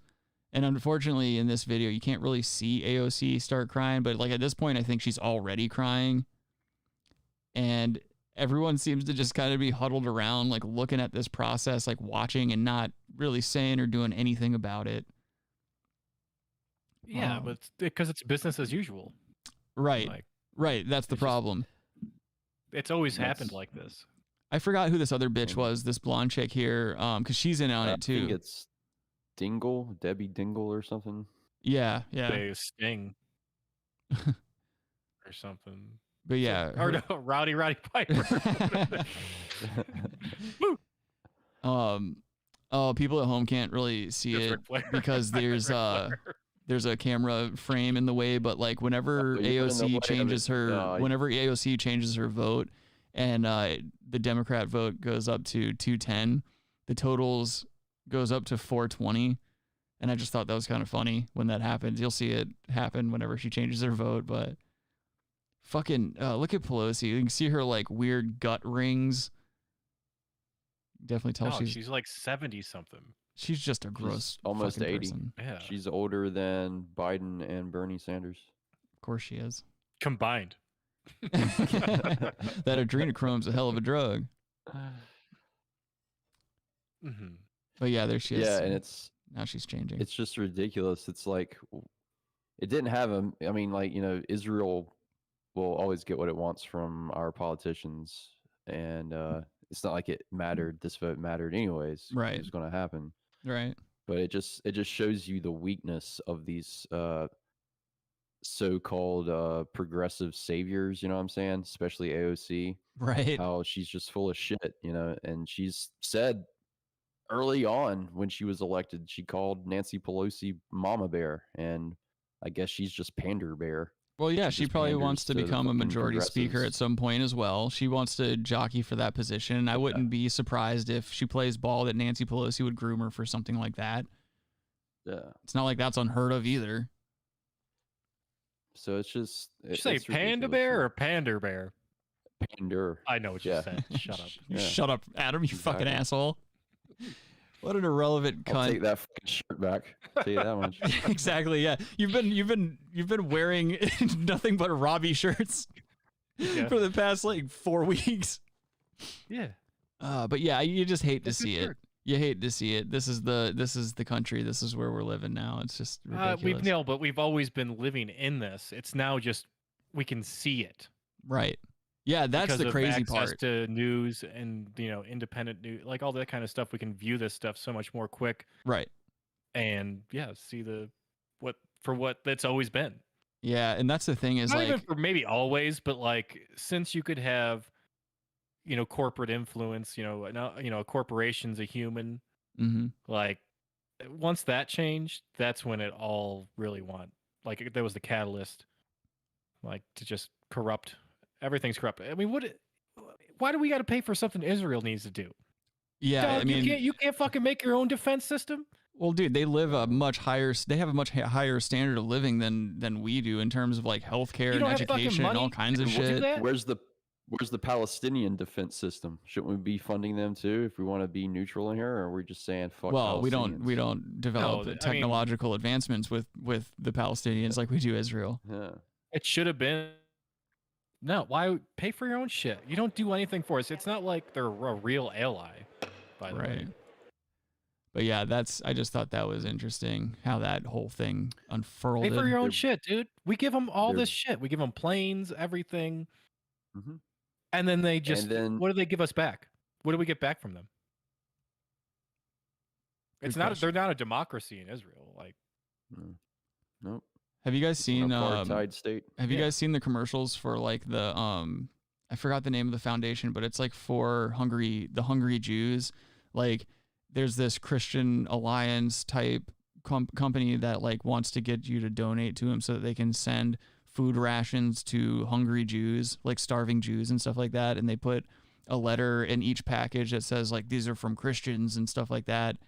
And unfortunately, in this video, you can't really see AOC start crying. But like at this point, I think she's already crying. And everyone seems to just kind of be huddled around, like looking at this process, like watching and not really saying or doing anything about it. Yeah, but because it's business as usual. Right. Like, right. That's the problem. It's always happened like this. I forgot who this other bitch was, this blonde chick here, because she's in on it too. I think it's Dingle, Debbie Dingle or something. Yeah, yeah. They sting or something. But yeah, or no, Rowdy Piper. Oh, people at home can't really see it because there's a camera frame in the way. But like whenever AOC changes her vote, and the Democrat vote goes up to 210, the totals goes up to 420. And I just thought that was kind of funny when that happens. You'll see it happen whenever she changes her vote, but fucking look at Pelosi. You can see her like weird gut rings. Definitely tell she's like 70 something. She's just a gross, almost 80. Person. Yeah, she's older than Biden and Bernie Sanders. Of course she is. Combined. That adrenochrome's a hell of a drug. Mm-hmm. But yeah, there she is. Yeah, and now she's changing. It's just ridiculous. It's like it didn't have a. I mean, like Israel will always get what it wants from our politicians, and it's not like it mattered. This vote mattered anyways. Right, it was going to happen. Right, but it just shows you the weakness of these so-called progressive saviors. You know what I'm saying? Especially AOC. Right. How she's just full of shit. And she's said early on when she was elected, she called Nancy Pelosi Mama Bear, and I guess she's just Pander Bear. Well, yeah, she probably wants to become a majority speaker at some point as well. She wants to jockey for that position. I wouldn't be surprised if she plays ball that Nancy Pelosi would groom her for something like that. Yeah. It's not like that's unheard of either. So it's just... Did you say Panda Bear or Pander Bear? Pander. I know what you said. Shut up. Shut up, Adam, you fucking asshole. What an irrelevant cunt. I'll take that fucking shirt back. I'll tell you that much. Exactly. Yeah, you've been wearing nothing but Robbie shirts for the past like 4 weeks. Yeah. But yeah, you just hate to see it. You hate to see it. This is the country. This is where we're living now. It's just ridiculous. But we've always been living in this. It's now just we can see it. Right. Yeah, that's the crazy part. Access to news and independent news, like all that kind of stuff. We can view this stuff so much more quick. Right. And yeah, see what that's always been. Yeah, and that's the thing is not like even for maybe always, but like since you could have, corporate influence, a corporation's a human. Mm-hmm. Like once that changed, that's when it all really like there was the catalyst, like to just corrupt. Everything's corrupt. I mean, why do we got to pay for something Israel needs to do? Yeah, Dog, I mean, you can't fucking make your own defense system. Well, dude, they have a much higher standard of living than we do in terms of like healthcare and education and all kinds of shit. Where's the Palestinian defense system? Shouldn't we be funding them too if we want to be neutral in here, or are we just saying fuck? Well, we don't develop technological advancements with the Palestinians like we do Israel. Yeah, it should have been. No, why pay for your own shit? You don't do anything for us. It's not like they're a real ally, by the way. But yeah, I just thought that was interesting how that whole thing unfurled. Pay for your own shit, dude. We give them all this shit. We give them planes, everything. Mm-hmm. And then they just, what do they give us back? What do we get back from them? They're not a democracy in Israel. Like, nope. Have you guys seen apartheid state? Have you guys seen the commercials for like the I forgot the name of the foundation, but it's like for the Hungry Jews. Like there's this Christian Alliance type company that like wants to get you to donate to them so that they can send food rations to hungry Jews, like starving Jews and stuff like that. And they put a letter in each package that says like, these are from Christians and stuff like that.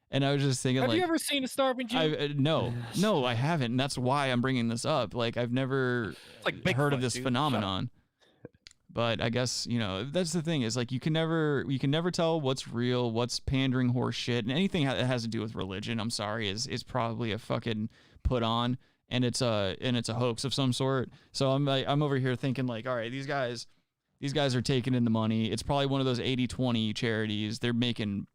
And I was just thinking, Have like, you ever seen a starving Jew? no, I haven't. And that's why I'm bringing this up. Like, I've never heard of this phenomenon. But I guess, you know, that's the thing is like, you can never tell what's real, what's pandering horse shit, and anything that has to do with religion, I'm sorry, is probably a fucking put on, and it's a hoax of some sort. So I'm over here thinking like, all right, these guys are taking in the money. It's probably one of those 80-20 charities. They're making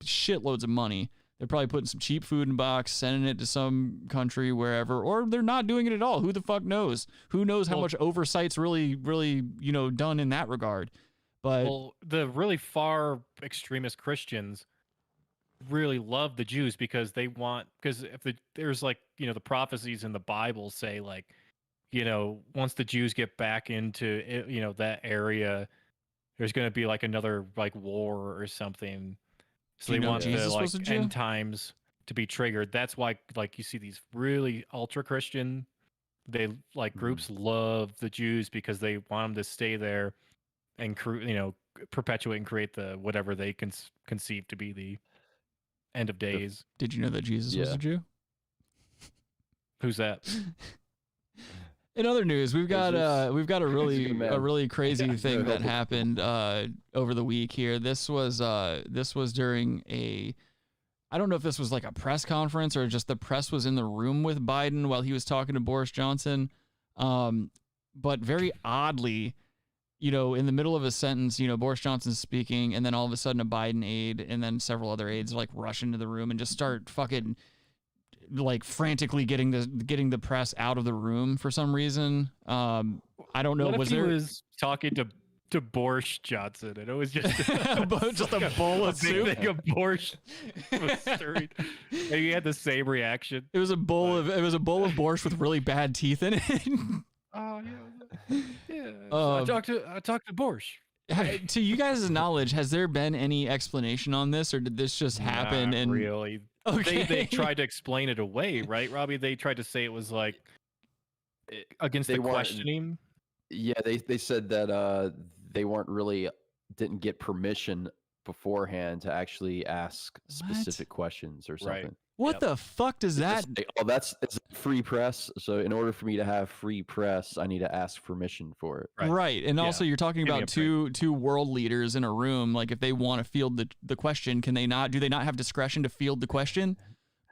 shitloads of money. They're probably putting some cheap food in a box, sending it to some country, wherever, or they're not doing it at all. Who the fuck knows? Who knows how much oversight's really, you know, done in that regard? But the really far extremist Christians really love the Jews because there's like, you know, the prophecies in the Bible say like, you know, once the Jews get back into it, you know, that area, there's going to be like another like war or something. So they want the like end times to be triggered. That's why like you see these really ultra Christian, they like groups love the Jews because they want them to stay there and you know, perpetuate and create the whatever they conceive to be the end of days. Did you know that Jesus was a Jew? Who's that? In other news, we've got a really crazy thing that happened over the week here. This was during I don't know if this was like a press conference or just the press was in the room with Biden while he was talking to Boris Johnson. But very oddly, you know, in the middle of a sentence, you know, Boris Johnson's speaking, and then all of a sudden a Biden aide and then several other aides like rush into the room and just start fucking like frantically getting the press out of the room for some reason. I don't know. What if he was talking to Boris Johnson and it was just a bowl of soup? Big thing of Boris was stirring, and he had the same reaction. It was a bowl of borscht with really bad teeth in it. Oh yeah. I talked to Boris. To you guys' knowledge, has there been any explanation on this, or did this just happen? Not and really, okay, they tried to explain it away, right, Robbie? They tried to say it was like against the questioning. Yeah, they said that they didn't get permission beforehand to actually ask specific questions or something. Right. What the fuck does that? It's free press. So in order for me to have free press, I need to ask permission for it. Right. And also you're talking about two world leaders in a room. Like if they want to field the question, can they not? Do they not have discretion to field the question?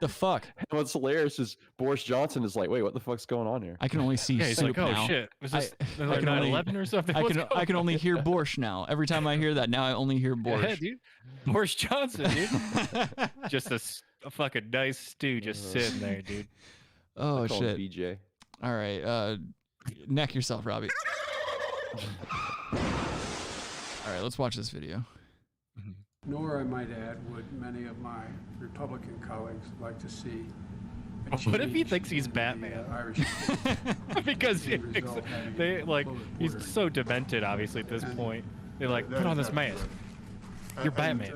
The fuck? And what's hilarious is Boris Johnson is like, wait, what the fuck's going on here? I can only see he's soup like, oh now. shit. Was this 9/11 or something? I can only hear borscht now. Every time I hear that, now I only hear borscht. Yeah, dude. Boris Johnson, dude. Just a fucking nice stew just sitting there, dude. Oh shit. BJ. All right, neck yourself, Robbie. All right, let's watch this video. Nor, I might add, would many of my Republican colleagues like to see. What if he thinks he's Batman? Because they like he's so demented, obviously at this point. They're like, put on this mask. You're Batman.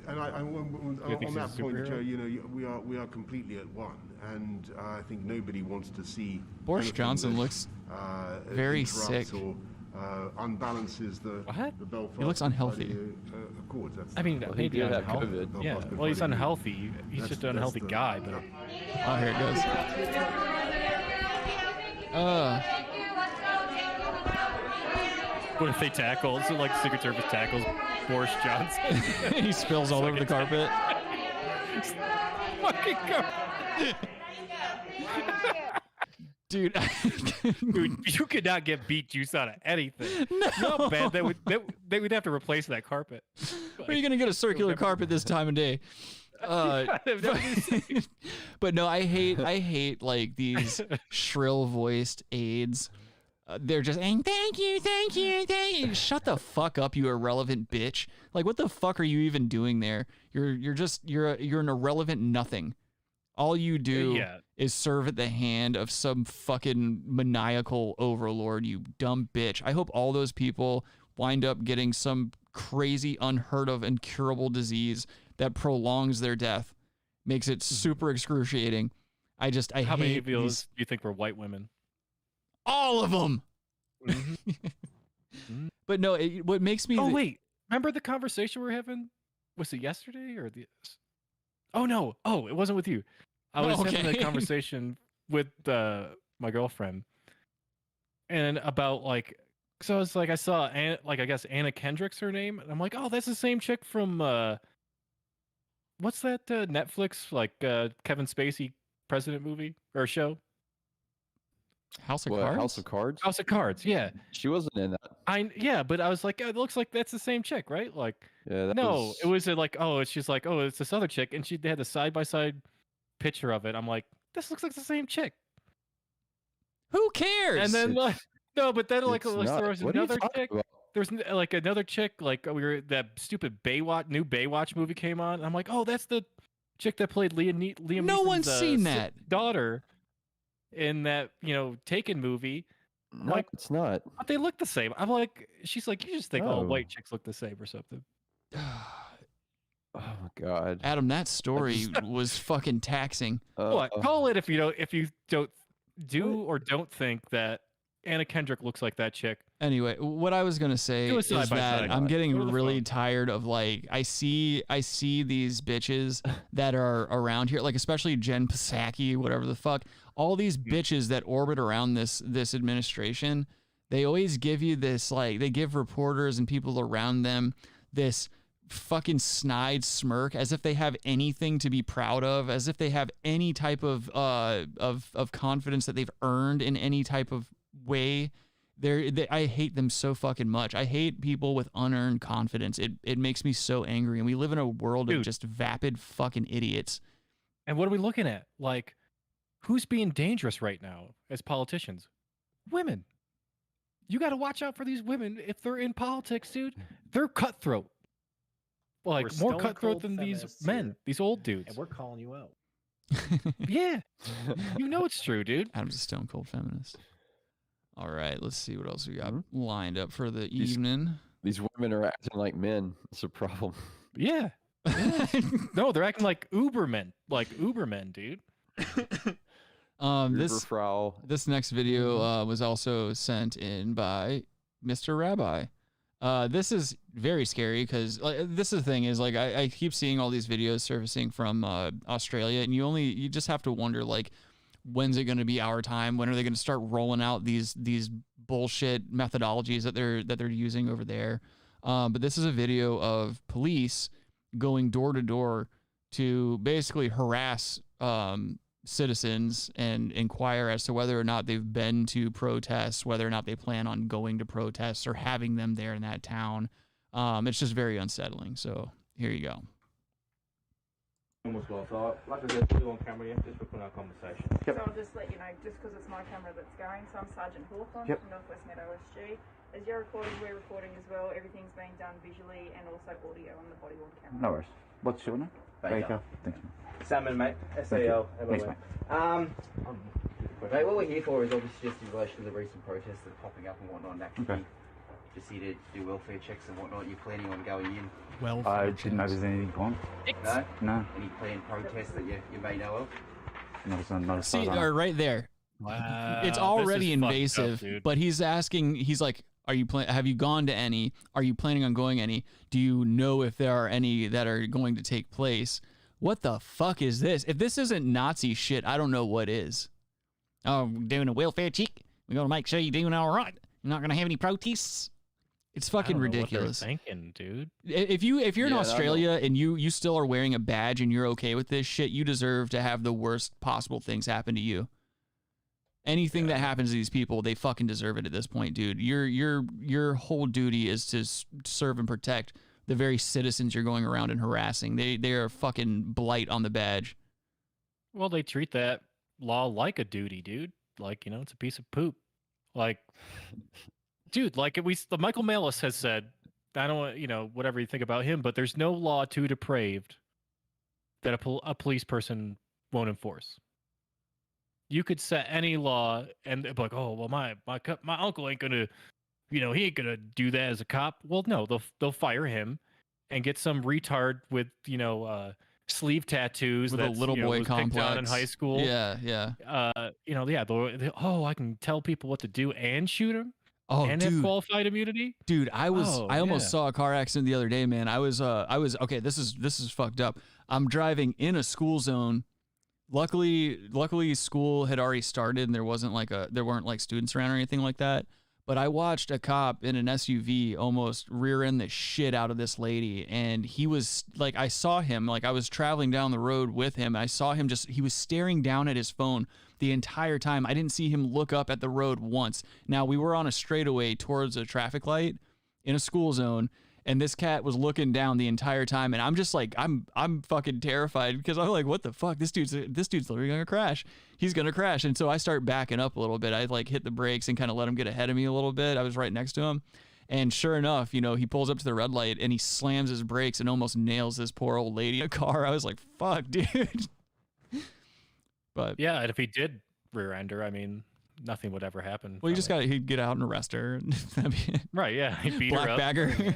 And on that point, Joe, you know, we are completely at one, and I think nobody wants to see Boris Johnson looks very sick. Or, unbalances the Belfast. He looks unhealthy. Accords. I mean, maybe unhealthy. Yeah. Well, he's unhealthy. He's just an unhealthy guy. But oh, here it goes. What if they tackle? So like Secret Service tackles Boris Johnson. He spills all over the carpet. Fucking carpet. Dude, you could not get beet juice out of anything. No. You know how bad they would have to replace that carpet. Are you gonna get a circular carpet this time of day? But no, I hate like these shrill voiced aides. They're just saying thank you. Shut the fuck up, you irrelevant bitch. Like, what the fuck are you even doing there? You're an irrelevant nothing. All you do is serve at the hand of some fucking maniacal overlord, you dumb bitch. I hope all those people wind up getting some crazy, unheard of, incurable disease that prolongs their death, makes it super excruciating. I How many hate of those these, do you think were white women? all of them. But no, what makes me. Oh wait, remember the conversation we were having? Was it yesterday or the? Oh no! Oh, it wasn't with you. I was having a conversation with my girlfriend, and about like, so I was like, I saw I guess Anna Kendrick's her name, and I'm like, oh, that's the same chick from what's that Netflix Kevin Spacey president movie or show? House of Cards. House of Cards. House of Cards. Yeah. She wasn't in that. But I was like, it looks like that's the same chick, right? Like, Yeah. no, it was like, oh, she's like, oh, it's this other chick, and she had the side by side picture of it. I'm like, this looks like the same chick. Who cares? And then no, but then like It's not. there was What are you another talking chick. about? There was like another chick, like we were that stupid new Baywatch movie came on. And I'm like, oh, that's the chick that played Liam No Neeson's, one's seen that. daughter in that Taken movie. No, Like, it's not. but they look the same. I'm like, she's like, you just think all No. white chicks look the same or something. Oh my god. Adam, that story was fucking taxing. What? Call it if you don't or don't think that Anna Kendrick looks like that chick. Anyway, what I was gonna say Do a is side by that side. I'm getting Go to the really phone. tired of like I see these bitches that are around here, like especially Jen Psaki, whatever the fuck. All these bitches that orbit around this administration, they always give you this like they give reporters and people around them this fucking snide smirk as if they have anything to be proud of, as if they have any type of confidence that they've earned in any type of way. I hate them so fucking much. I hate people with unearned confidence. It makes me so angry. And we live in a world of just vapid fucking idiots. And what are we looking at? Like, who's being dangerous right now as politicians? Women. You got to watch out for these women if they're in politics, dude. They're cutthroat. Like, We're more stone cutthroat cold than these feminists men, here. these old dudes. And we're calling you out. Yeah. You know it's true, dude. Adam's a stone cold feminist. All right, let's see what else we got lined up for the evening. These women are acting like men. It's a problem. Yeah. No, they're acting like Ubermen. Like Ubermen, dude. This next video was also sent in by Mr. Rabbi. This is very scary because this is the thing is like I keep seeing all these videos surfacing from Australia, and you just have to wonder like, when's it going to be our time? When are they going to start rolling out these bullshit methodologies that they're using over there? But this is a video of police going door to door to basically harass citizens and inquire as to whether or not they've been to protests, whether or not they plan on going to protests or having them there in that town. It's just very unsettling. So here you go. Almost well, so like I said, put you on camera here, just for our conversation. So I'll just let you know, just because it's my camera that's going, so I'm Sergeant Hawthorne from Northwest Met OSG. As you're recording, we're recording as well. Everything's being done visually and also audio on the body-worn camera. No worries. What's your name? Baker. Thank you. Salmon, mate. Thank you. S-A-L-M-O-N. Thanks, mate. Mate, what we're here for is obviously just in relation to the recent protests that are popping up and whatnot, and actually Okay. just here to do welfare checks and whatnot. You're planning on going in? I didn't know there's anything on. No? No. Any planned protests that you may know of? Not as See, far as I know. right there. Wow, It's this already is fucked up, invasive, dude. but he's asking. He's like, have you gone to any? Are you planning on going any? Do you know if there are any that are going to take place? What the fuck is this? If this isn't Nazi shit, I don't know what is. Oh, we're doing a welfare check. We're gonna make sure you're doing all right. You're not gonna have any protests. It's fucking I don't know ridiculous. What they're thinking, dude. If you're in Yeah, I Australia and you still are wearing a badge and you're okay with this shit, you deserve to have the worst possible things happen to you. Anything that happens to these people, they fucking deserve it at this point, dude. Your whole duty is to serve and protect the very citizens you're going around and harassing. They are fucking blight on the badge. Well, they treat that law like a duty, dude. Like, it's a piece of poop. Like, dude, like Michael Malice has said, I don't, whatever you think about him, but there's no law too depraved that a police person won't enforce. You could set any law and be like, oh, well, my uncle ain't gonna, he ain't gonna do that as a cop. Well, no, they'll fire him and get some retard with, sleeve tattoos With a that's, little you know, boy was picked on in complex. high school. Yeah, yeah. You know, yeah. Oh, I can tell people what to do and shoot them. Oh, and dude. have qualified immunity. Dude, I almost yeah. saw a car accident the other day, man. I was okay, this is fucked up. I'm driving in a school zone. Luckily school had already started and there weren't like students around or anything like that. But I watched a cop in an SUV almost rear end the shit out of this lady, and he was like, I saw him, like I was traveling down the road with him. I saw him he was staring down at his phone the entire time. I didn't see him look up at the road once. Now, we were on a straightaway towards a traffic light in a school zone, and this cat was looking down the entire time, and I'm just like, I'm fucking terrified because I'm like, what the fuck? This dude's literally gonna crash. He's gonna crash. And so I start backing up a little bit. I like hit the brakes and kind of let him get ahead of me a little bit. I was right next to him. And sure enough, you know, he pulls up to the red light and he slams his brakes and almost nails this poor old lady in a car. I was like, fuck, dude. But yeah, and if he did rear end her, I mean, nothing would ever happen. Well, he'd get out and arrest her. Right, yeah. He'd beat her Black up. bagger.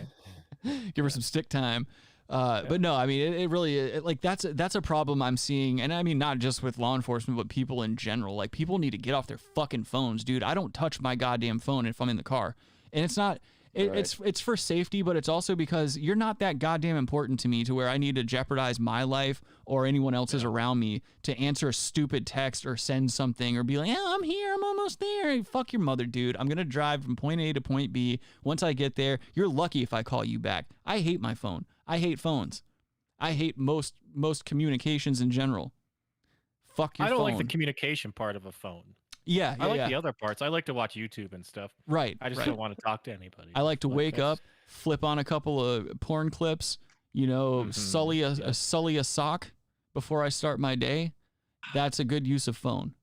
Give her some stick time. But no, I mean, it really, like, that's a problem I'm seeing. And I mean, not just with law enforcement, but people in general. Like, people need to get off their fucking phones, dude. I don't touch my goddamn phone if I'm in the car. And it's not, it's for safety, but it's also because you're not that goddamn important to me to where I need to jeopardize my life or anyone else's around me to answer a stupid text or send something or be like, I'm here, I'm almost there. Fuck your mother, dude. I'm going to drive from point A to point B. Once I get there, you're lucky if I call you back. I hate my phone. I hate phones. I hate most communications in general. Fuck your phone. I don't like the communication part of a phone. Yeah, I like the other parts. I like to watch YouTube and stuff. Right. I just don't want to talk to anybody. I like to wake up, flip on a couple of porn clips, you know, sully a sock before I start my day. That's a good use of phone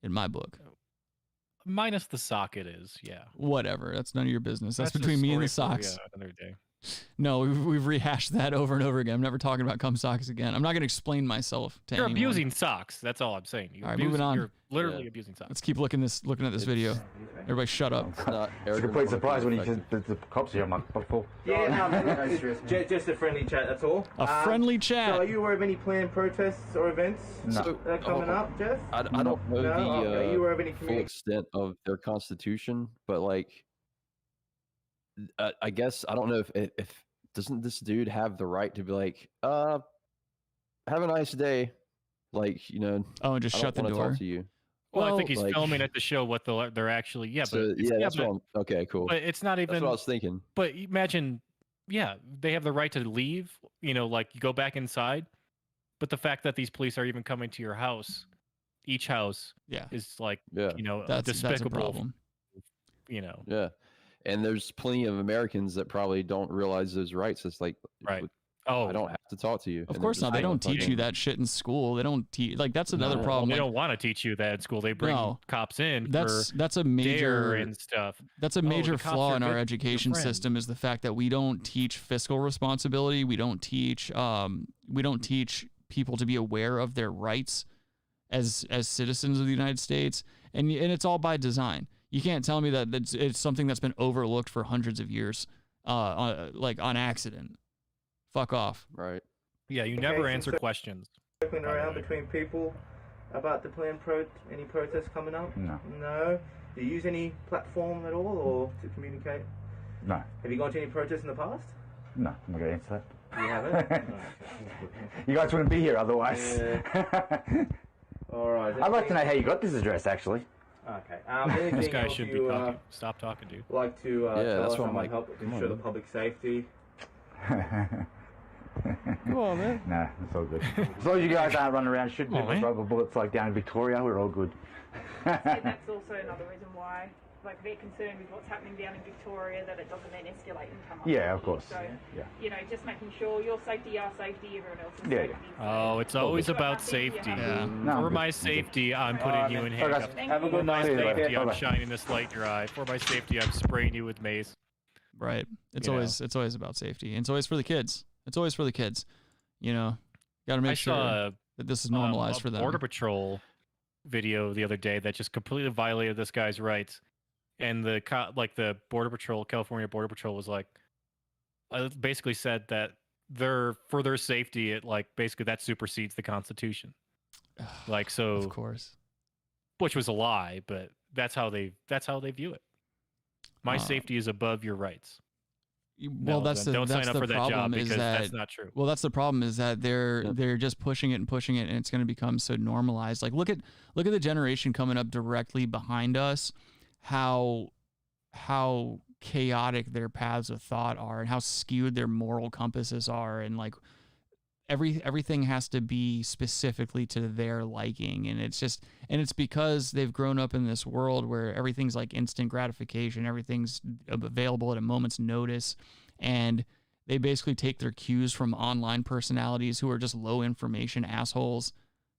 in my book. Minus the sock, it is. Yeah. Whatever. That's none of your business. That's a between me and the story for, socks. another day. No, we've rehashed that over and over again. I'm never talking about cum socks again. I'm not going to explain myself to You're anyone. abusing socks. That's all I'm saying. All right, moving on. You're literally abusing socks. Let's keep looking at this video. Everybody shut up. It's a complete surprise when the cops here. I'm like, what for? Yeah, just a friendly chat, that's all. A friendly chat. So are you aware of any planned protests or events that are coming up, Jeff? I don't know Are you aware of any full extent of their constitution, but like, I guess I don't know if doesn't this dude have the right to be like, have a nice day, like, you know? Oh, and just shut the door. Talk to you. Well, I think he's filming it to show what they're actually. Yeah, but that's what okay, cool. But it's not even. That's what I was thinking. But imagine, yeah, they have the right to leave. You know, like you go back inside. But the fact that these police are even coming to your house, each house, is like, you know, despicable. That's a problem. You know. Yeah, and there's plenty of Americans that probably don't realize those rights. It's like, right. I don't have to talk to you. Of course not. They don't teach you that shit in school. They don't teach. Like, that's another problem. They don't want to teach you that in school. They bring cops in. That's a major and stuff. That's a major flaw in our education system, is the fact that we don't teach fiscal responsibility. We don't teach people to be aware of their rights as citizens of the United States, and it's all by design. You can't tell me that it's something that's been overlooked for hundreds of years, like on accident. Fuck off. Right. Yeah, you never answer questions. Circling around between people about the planned any protests coming up? No. No. Do you use any platform at all, or to communicate? No. Have you gone to any protests in the past? No, I'm not going to answer that. You haven't? You guys wouldn't be here otherwise. Yeah. All right. I'd like to know how you got this address, actually. Okay. This guy should be talking. Stop talking, dude. Like to tell us how might help ensure the public safety. Come on, man. Nah, it's all good. As long as you guys aren't running around shooting people with rubber bullets like down in Victoria, we're all good. And that's also another reason why, like, they're concerned with what's happening down in Victoria, that it doesn't then escalate and come up. Yeah, of course. So, yeah. you know, just making sure your safety, our safety, everyone else's Yeah, safety. Oh, it's always about safety. Yeah. For my safety, I'm putting you in handcuffs. Have a For good my night. safety, I'm shining this light in your eye. For my safety, I'm spraying you with mace. Right. It's always about safety. And it's always for the kids. It's always for the kids. You know, got to make sure that this is normalized for them. Border Patrol video the other day that just completely violated this guy's rights, and the Border Patrol, California Border Patrol, was like, basically said that for their safety, it like basically that supersedes the Constitution. Like so, Of course. which was a lie, but that's how they view it. My safety is above your rights. Well, No, that's the don't that's sign up the for that job problem is because that that's not true. Well, that's the problem is that they're just pushing it and pushing it, and it's going to become so normalized. Like look at the generation coming up directly behind us, how chaotic their paths of thought are, and how skewed their moral compasses are, and like everything has to be specifically to their liking, and it's because they've grown up in this world where everything's like instant gratification, everything's available at a moment's notice, and they basically take their cues from online personalities who are just low information assholes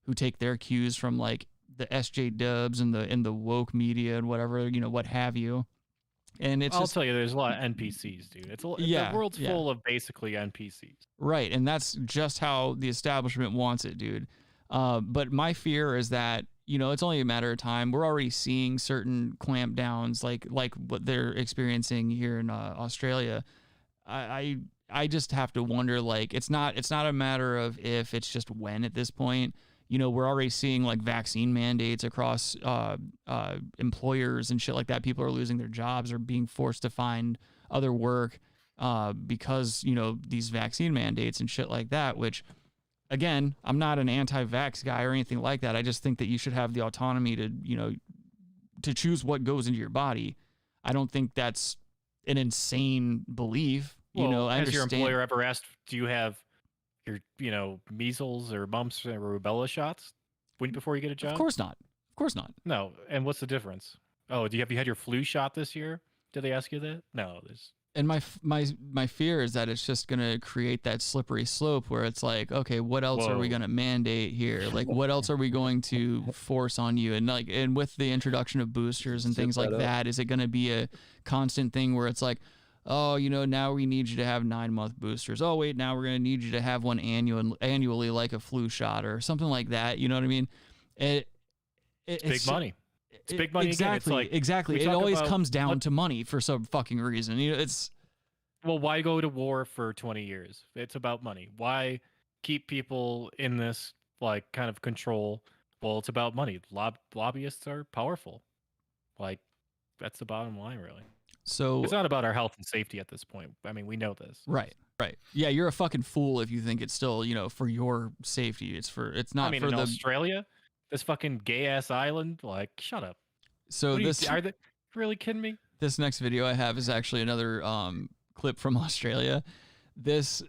who take their cues from like the SJ Dubs and the woke media and whatever, what have you. And it's I'll tell you, there's a lot of NPCs, dude. The world's full of basically NPCs. Right, and that's just how the establishment wants it, dude. But my fear is that, it's only a matter of time. We're already seeing certain clampdowns like what they're experiencing here in Australia. I just have to wonder, like, it's not a matter of if, it's just when at this point. We're already seeing like vaccine mandates across employers and shit like that. People are losing their jobs or being forced to find other work because, these vaccine mandates and shit like that, which, again, I'm not an anti-vax guy or anything like that. I just think that you should have the autonomy to choose what goes into your body. I don't think that's an insane belief. Well, I has your understand. employer ever asked, do you have your, measles or mumps or rubella shots before you get a job? Of course not. Of course not. No. And what's the difference? Oh, have you had your flu shot this year? Did they ask you that? No. And my fear is that it's just going to create that slippery slope where it's like, okay, what else are we going to mandate here? Like, what else are we going to force on you? And with the introduction of boosters and things like that, is it going to be a constant thing where it's like, oh, now we need you to have 9-month boosters. Oh, wait, now we're going to need you to have one annually like a flu shot or something like that. You know what I mean? It's big money. It's big money. Exactly. Again. Exactly. It always comes down to money for some fucking reason. Well, why go to war for 20 years? It's about money. Why keep people in this like kind of control? Well, it's about money. Lobbyists are powerful. Like, that's the bottom line, really. So it's not about our health and safety at this point. I mean, we know this. Right. Yeah, you're a fucking fool if you think it's still, for your safety. It's not for in Australia, this fucking gay ass island. Like, shut up. So are they really kidding me? This next video I have is actually another clip from Australia. This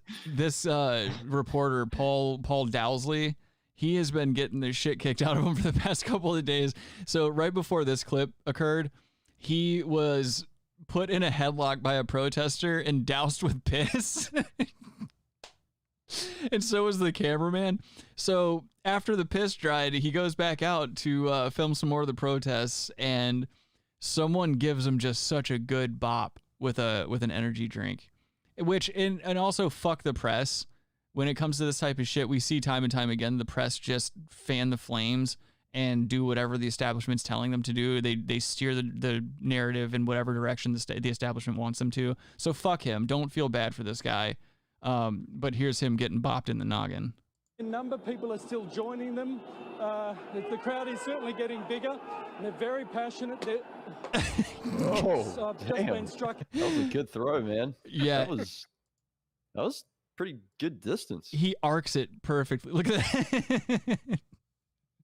reporter Paul Dowsley, he has been getting the shit kicked out of him for the past couple of days. So right before this clip occurred, he was put in a headlock by a protester and doused with piss. And so was the cameraman. So after the piss dried, he goes back out to film some more of the protests, and someone gives him just such a good bop with an energy drink. And also fuck the press. When it comes to this type of shit, we see time and time again the press just fan the flames and do whatever the establishment's telling them to do. They steer the narrative in whatever direction the establishment wants them to. So fuck him. Don't feel bad for this guy. But here's him getting bopped in the noggin. In number, people are still joining them. The crowd is certainly getting bigger. And they're very passionate. Oh, I've just been struck. That was a good throw, man. Yeah. That was pretty good distance. He arcs it perfectly. Look at that.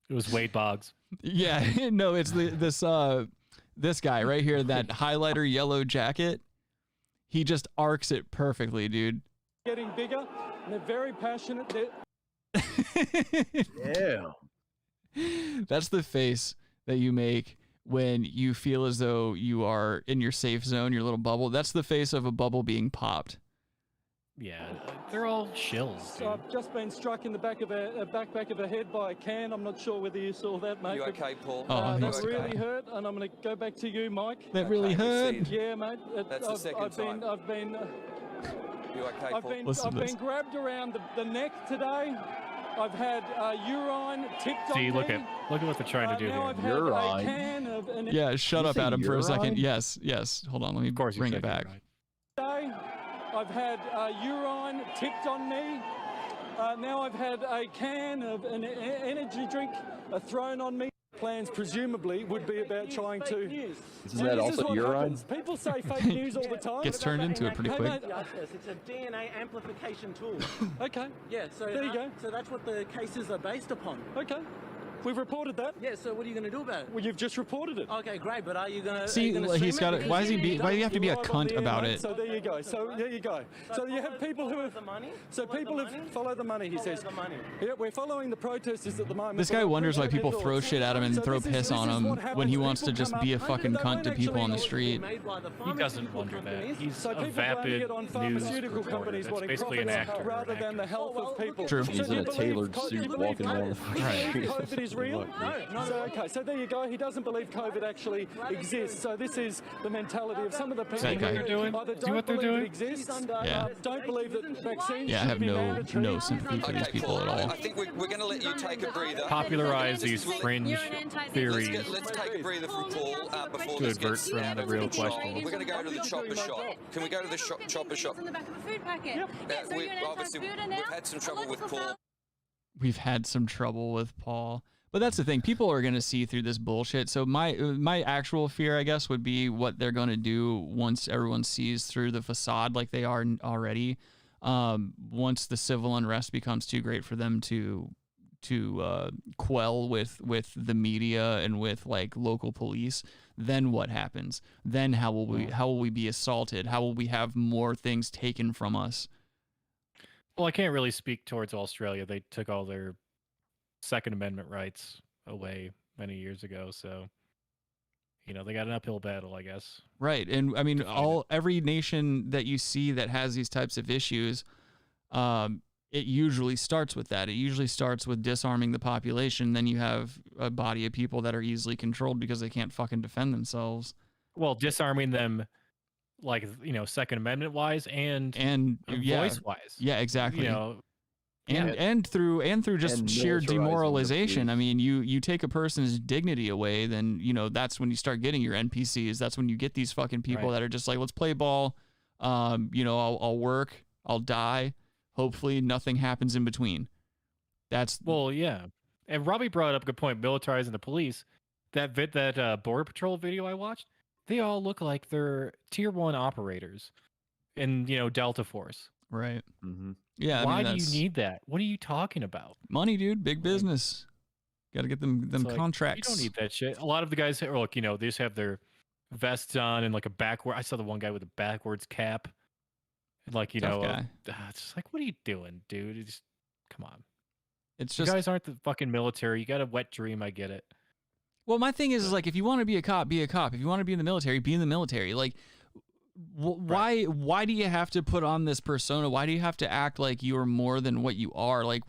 It was Wade Boggs. Yeah, no, it's this guy right here, that highlighter yellow jacket. He just arcs it perfectly, dude. Getting bigger, and they're very passionate. Yeah. That's the face that you make when you feel as though you are in your safe zone, your little bubble. That's the face of a bubble being popped. Yeah, they're all shills. So I've just been struck in the back of the head by a can. I'm not sure whether you saw that, mate. You okay, Paul? That really hurt, and I'm going to go back to you, Mike. That really hurt. Yeah, mate. That's the second time. I've been. You okay, Paul? I've been grabbed around the neck today. I've had urine tipped on me. See, look at what they're trying to do now here. I've had a can of Yeah, shut up, Adam, for a second. Yes. Hold on, let me bring it back. Today, I've had urine tipped on me. Now I've had a can of an energy drink thrown on me. Plans presumably would be about trying to... Isn't that also urine? People say fake news all the time. Gets turned into it pretty quick. It's a DNA amplification tool. Okay. Yeah, so there you go. So that's what the cases are based upon. Okay. We've reported that. Yeah, so what are you going to do about it? Well, you've just reported it. Okay, great, but are you going to... See, he's got it. Why do you have to be a cunt about it? So there you go. So there you go. So you have people who have... So people have... Follow the money, he says. Yeah, we're following the protesters at the moment. This guy wonders why people throw shit at him and throw piss on him when he wants to just be a fucking cunt to people on the street. He doesn't wonder that. He's a people vapid blaming it on news pharmaceutical reporter. companies That's wanting basically an profits actor. rather than the health of people. True. He's in a tailored suit walking around the fucking street. COVID is real? No. So, okay, so there you go. He doesn't believe COVID actually exists. So this is the mentality of some of the people That guy. who either don't believe it exists, Yeah. don't believe that vaccines Yeah, I have should be mandatory. no sympathy for these people at all. I think we're going to let you take a breather. Popularize these fringe theories Let's take a breather from Paul before to this avert gets from out the of real control. question. We're going to go to the chopper shop. Can we go to the chopper shop? in the back of a food packet. Yep. Yeah, So you're an obviously, anti-food we've now? had some trouble with Paul. We've had some trouble with Paul. But that's the thing. People are going to see through this bullshit. So my actual fear, I guess, would be what they're going to do once everyone sees through the facade like they are already. Once the civil unrest becomes too great for them to quell with the media and with like local police, then what happens? Then how will we be assaulted? How will we have more things taken from us? Well, I can't really speak towards Australia. They took all their Second Amendment rights away many years ago, so they got an uphill battle, I guess. Right, and I mean, every nation that you see that has these types of issues, it usually starts with that. It usually starts with disarming the population. Then you have a body of people that are easily controlled because they can't fucking defend themselves. Well, disarming them, like Second Amendment wise and yeah, voice wise. Yeah, exactly. Yeah. And through just sheer militarizing the demoralization. I police. mean, you take a person's dignity away, then that's when you start getting your NPCs. That's when you get these fucking people that are just like, let's play ball. I'll work, I'll die. Hopefully nothing happens in between. Yeah. And Robbie brought up a good point, militarizing the police. That Border Patrol video I watched, they all look like they're tier 1 operators in Delta Force. Right. Mm-hmm. Yeah. Why do you need that? What are you talking about? Money, dude. Big business. Got to get them Like, contracts. You don't need that shit. A lot of the guys are like, they just have their vests on and like a backward. I saw the one guy with a backwards cap. Like, Tough guy. It's just like, what are you doing, dude? Just come on. It's You just guys aren't the fucking military. You got a wet dream. I get it. Well, my thing is like, if you want to be a cop, be a cop. If you want to be in the military, be in the military. Like, why do you have to put on this persona? Why do you have to act like you are more than what you are? Like,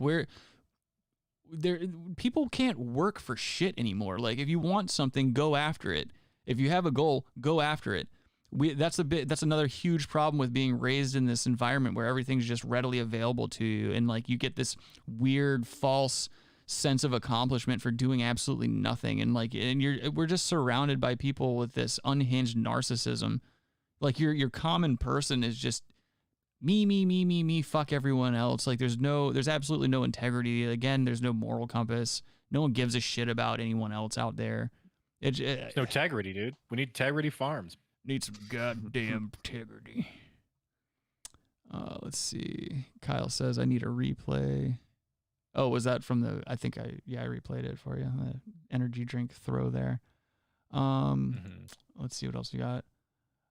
people can't work for shit anymore. Like, if you want something, go after it. If you have a goal, go after it. That's another huge problem with being raised in this environment where everything's just readily available to you, and like you get this weird false sense of accomplishment for doing absolutely nothing, and we're just surrounded by people with this unhinged narcissism. Like your common person is just me, fuck everyone else. Like there's absolutely no integrity. Again, there's no moral compass. No one gives a shit about anyone else out there. There's no integrity, dude. We need integrity farms. Need some goddamn integrity. Let's see. Kyle says I need a replay. Oh, was that from the? I replayed it for you. The energy drink throw there. Let's see what else we got.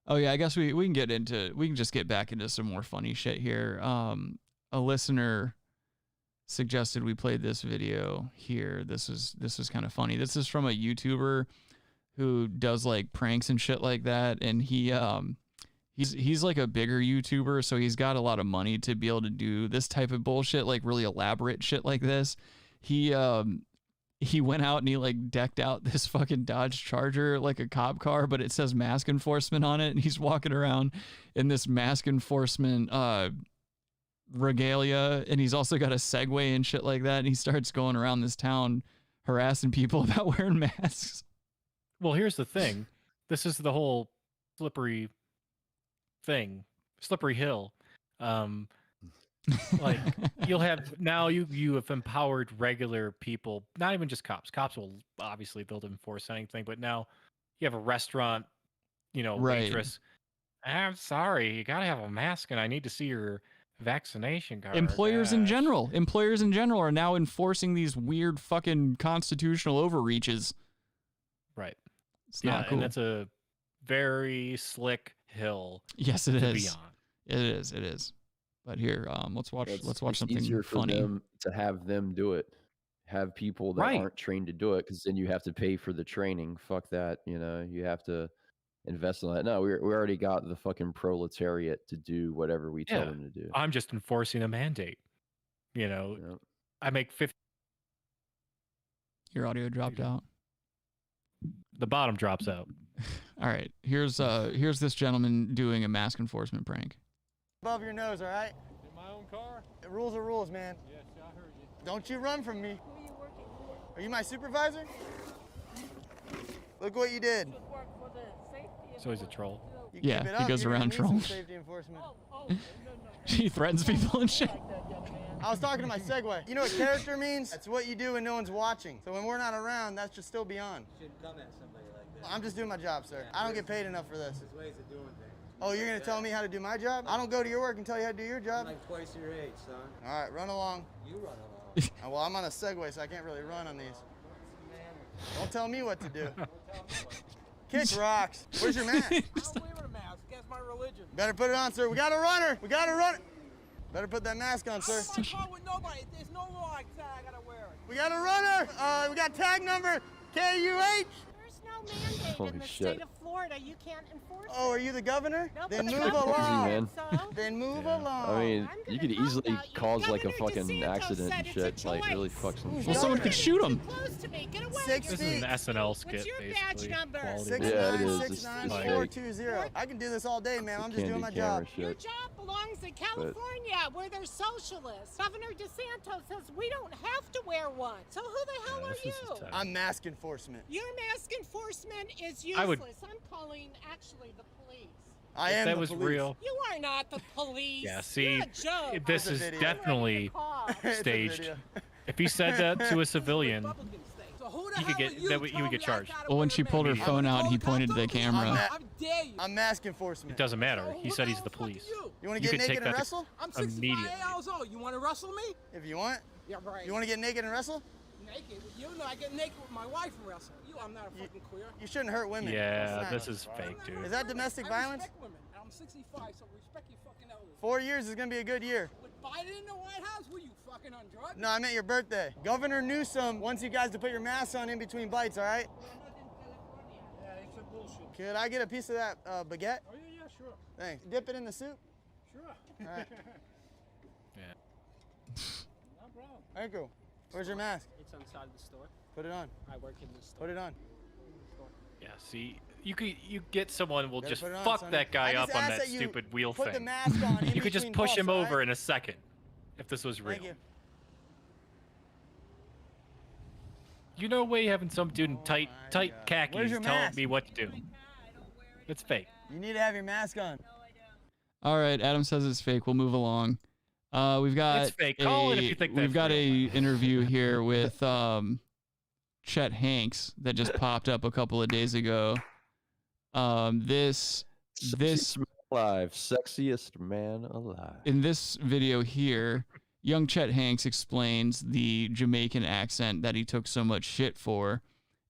Oh yeah, I guess we can just get back into some more funny shit here. A listener suggested we played this video here. This is kind of funny. This is from a YouTuber who does like pranks and shit like that, and he's like a bigger YouTuber, so he's got a lot of money to be able to do this type of bullshit, like really elaborate shit like this. He went out and he like decked out this fucking Dodge Charger like a cop car, but it says mask enforcement on it, and he's walking around in this mask enforcement regalia, and he's also got a Segway and shit like that, and he starts going around this town harassing people about wearing masks. Well, here's the thing. This is the whole slippery hill. Like you'll have now you have empowered regular people, not even just cops. Cops will obviously they'll enforce anything, but now you have a restaurant, Right. waitress. I'm sorry, you gotta have a mask, and I need to see your vaccination card. Employers in general are now enforcing these weird fucking constitutional overreaches. Right. It's not cool. And that's a very slick hill. Yes, it to is. Be on. It is. But here, let's watch It's something easier for funny. them to have them do it. Have people that aren't trained to do it, because then you have to pay for the training. Fuck that. You have to invest in that. No, we already got the fucking proletariat to do whatever we tell them to do. I'm just enforcing a mandate. I make 50. Your audio dropped out. The bottom drops out. All right, here's this gentleman doing a mask enforcement prank. Above your nose, all right? In my own car? The rules are rules, man. Yes, I heard you. Don't you run from me. Who are you working for? Are you my supervisor? Look what you did. So he's a troll. Yeah, he goes around trolling. Safety enforcement. He threatens people and shit. I was talking to my Segway. You know what character means? That's what you do when no one's watching. So when we're not around, that should still be on. You shouldn't come at somebody like that. I'm just doing my job, sir. I don't get paid enough for this. There's ways of doing things. Oh, you're gonna tell me how to do my job? I don't go to your work and tell you how to do your job. I'm like twice your age, son. All right, run along. You run along. Well, I'm on a Segway, so I can't really run on these. Don't tell me what to do. Kick rocks. Where's your mask? I don't wear a mask. That's my religion. Better put it on, sir. We got a runner. We got a runner. Better put that mask on, sir. I don't car with nobody. There's no law like that. I gotta wear it. We got a runner. We got tag number KUH. There's no mandate Holy in the shit. state of Florida. You can't enforce it. Oh, are you the governor? Nope, Then the move governor along. man. Then move along. I mean, you could easily cause like a fucking accident and shit. Like really fuck some. Well, someone could shoot him. Close to me. Get away. 6 This feet. is an SNL skit, What's your basically. badge number? Quality. Yeah, it is. It's fake. 69420. I can do this all day, man. I'm just doing my Candy job. camera Your shit. job belongs in California, where they're socialists. Governor DeSantis says we don't have to wear one. So who the hell are you? I'm mask enforcement. Your mask enforcement is I would- useless. I'm calling actually the police. I If am that the was police. real. You are not the police. Yeah, see, You're a joke. this It's is a video. definitely It's a staged. video. If he said that to a civilian, So who the he could hell get are you that. He telling would get me I charged. gotta Well, when wear she a pulled her mask? phone out, he pointed to the camera. How dare you? I'm mask enforcement. It doesn't matter. He said he's the police. You want to You get could take naked and that wrestle? I'm 65 immediately. years old. You want to wrestle me? If you want. Yeah, right. You want to get naked and wrestle? Naked? You know I get naked with my wife and wrestle. I'm not a fucking queer. You shouldn't hurt women. Yeah, That's this not- is fake, dude. Is that domestic I violence? respect women. I'm 65, so respect your fucking elders. 4 years is gonna be a good year. With Biden in the White House, were you fucking on drugs? No, I meant your birthday. Governor Newsom wants you guys to put your masks on in between bites, all right? Yeah, it's a bullshit. Could I get a piece of that baguette? Oh, yeah, sure. Thanks. Dip it in the soup? Sure. All right. Yeah. No problem. Thank you. Where's your mask? It's inside the store. Put it on. I work in the store. Put it on. Yeah, see, you get someone will Better just put it on, fuck sonny. that guy I up just on ask that that you stupid wheel put the thing. mask on in You could just between push him puffs, all over right? in a second if this was real. Thank you. You know way having some dude in tight Where's khakis your telling mask? me what to do. It's fake. You need to have your mask on. All right, Adam says it's fake. We'll move along. We've got It's fake. Call it if you think we've that's got real. a interview here with Chet Hanks that just popped up a couple of days ago. This Sexiest man alive, sexiest man alive. in this video here, young Chet Hanks explains the Jamaican accent that he took so much shit for,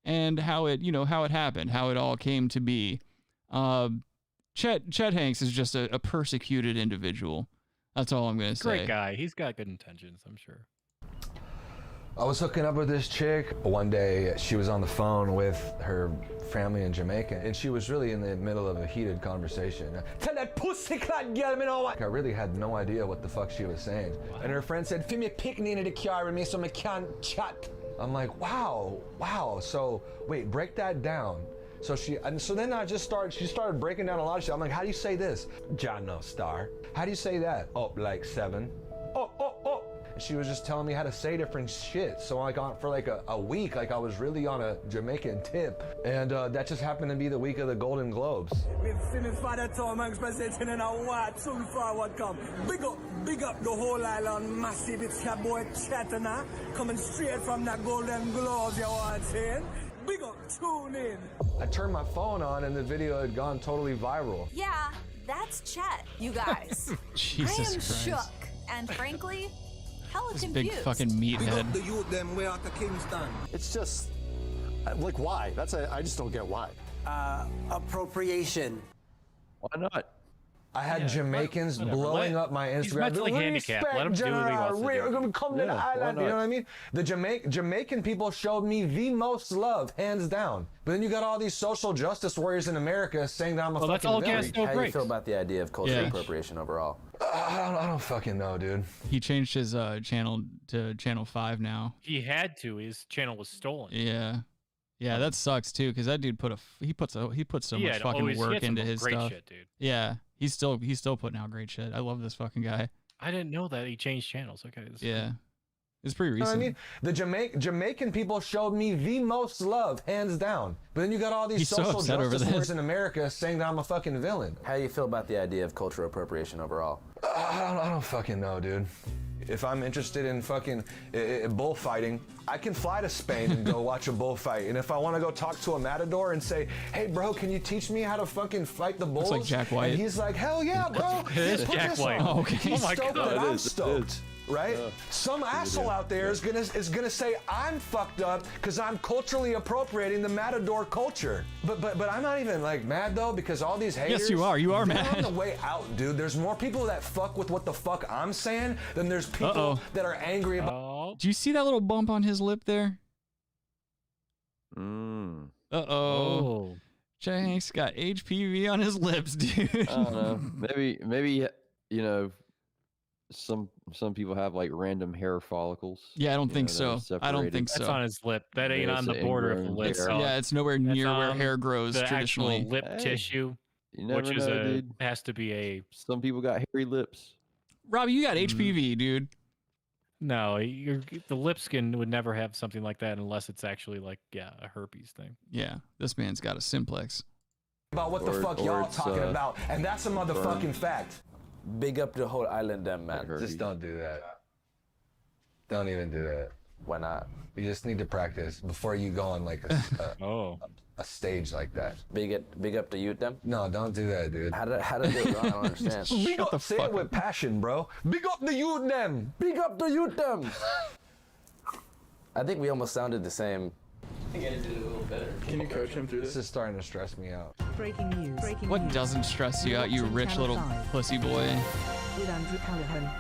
and how it happened, how it all came to be. Chet Hanks is just a persecuted individual. That's all I'm gonna say. Great guy. He's got good intentions, I'm sure. I was hooking up with this chick. One day she was on the phone with her family in Jamaica, and she was really in the middle of a heated conversation. Tell that pussy clot girl me know what. I really had no idea what the fuck she was saying. And her friend said, "Feel me picnic in the car with me so I can't chat." I'm like, wow. So wait, break that down. So then she started breaking down a lot of shit. I'm like, how do you say this? John no star. How do you say that? Oh, like 7. Oh. and she was just telling me how to say different shit. So like for like a week, like I was really on a Jamaican tip, and that just happened to be the week of the Golden Globes. Big up the whole island, massive. It's your boy Chet Hanks, coming straight from that Golden Globes, you want saying? Big up, tune in. I turned my phone on and the video had gone totally viral. Yeah, that's Chet, you guys. Jesus I am Christ. shook, and frankly, hella This confused. big fucking meathead. The youth, them way out of Kingston. It's just, like, why? I just don't get why. Appropriation. Why not? I had Jamaicans blowing up my Instagram. He's mentally handicapped. Let him do what he wants to do. We're going to come to the island. You know what I mean? The Jamaican people showed me the most love, hands down. But then you got all these social justice warriors in America saying that I'm a fucking villain. How do you feel about the idea of cultural appropriation overall? I don't fucking know, dude. He changed his channel to channel 5 now. He had to. His channel was stolen. Yeah. Yeah, that sucks too, because that dude he put so much fucking work into his great stuff. shit, dude. Yeah, he's still putting out great shit. I love this fucking guy. I didn't know that he changed channels. Okay. Yeah, it's pretty You know recent. what I mean? The Jamaican people showed me the most love, hands down. But then you got all these He's so social upset over justice this. warriors in America saying that I'm a fucking villain. How do you feel about the idea of cultural appropriation overall? I don't fucking know, dude. If I'm interested in fucking bullfighting, I can fly to Spain and go watch a bullfight. And if I want to go talk to a matador and say, hey, bro, can you teach me how to fucking fight the bulls? Looks like Jack White. And he's like, hell yeah, bro. It is Put Jack this White. on. Oh, okay. He's Oh my stoked God. that It I'm is, it stoked. Right? Some asshole out there is gonna say I'm fucked up because I'm culturally appropriating the matador culture. But I'm not even like mad though, because all these haters. Yes, you are. You are they're mad. on the way out, dude. There's more people that fuck with what the fuck I'm saying than there's people that are angry about. Do you see that little bump on his lip there? Oh. Chet Hanks got HPV on his lips, dude. I don't know. Maybe you know, some people have like random hair follicles. Yeah, I don't think that are so. I don't think separated. so. That's on his lip. That ain't Yeah, on the it's border of the ingrown lip. hair. Yeah, it's nowhere That's near where on hair grows the traditionally. actual lip Hey, tissue, You never which is know, dude. has to be a. Some people got hairy lips. Robbie, you got HPV, dude. No, the lip skin would never have something like that unless it's actually like a herpes thing. Yeah, this man's got a simplex. About what the fuck y'all talking about, and that's a motherfucking fact. Big up the whole island, them man. Just don't do that. Don't even do that. Why not? You just need to practice before you go on like a stage like that. Big up the youth, them. No, don't do that, dude. How to do it? I don't understand. Big up, say it with passion, bro. Big up the youth, them. Big up the youth, them. I think we almost sounded the same. I think I did it a little better. Can you coach him through this? This is starting to stress me out. Breaking news. What doesn't stress you out, you rich little pussy boy? With Andrew Callahan.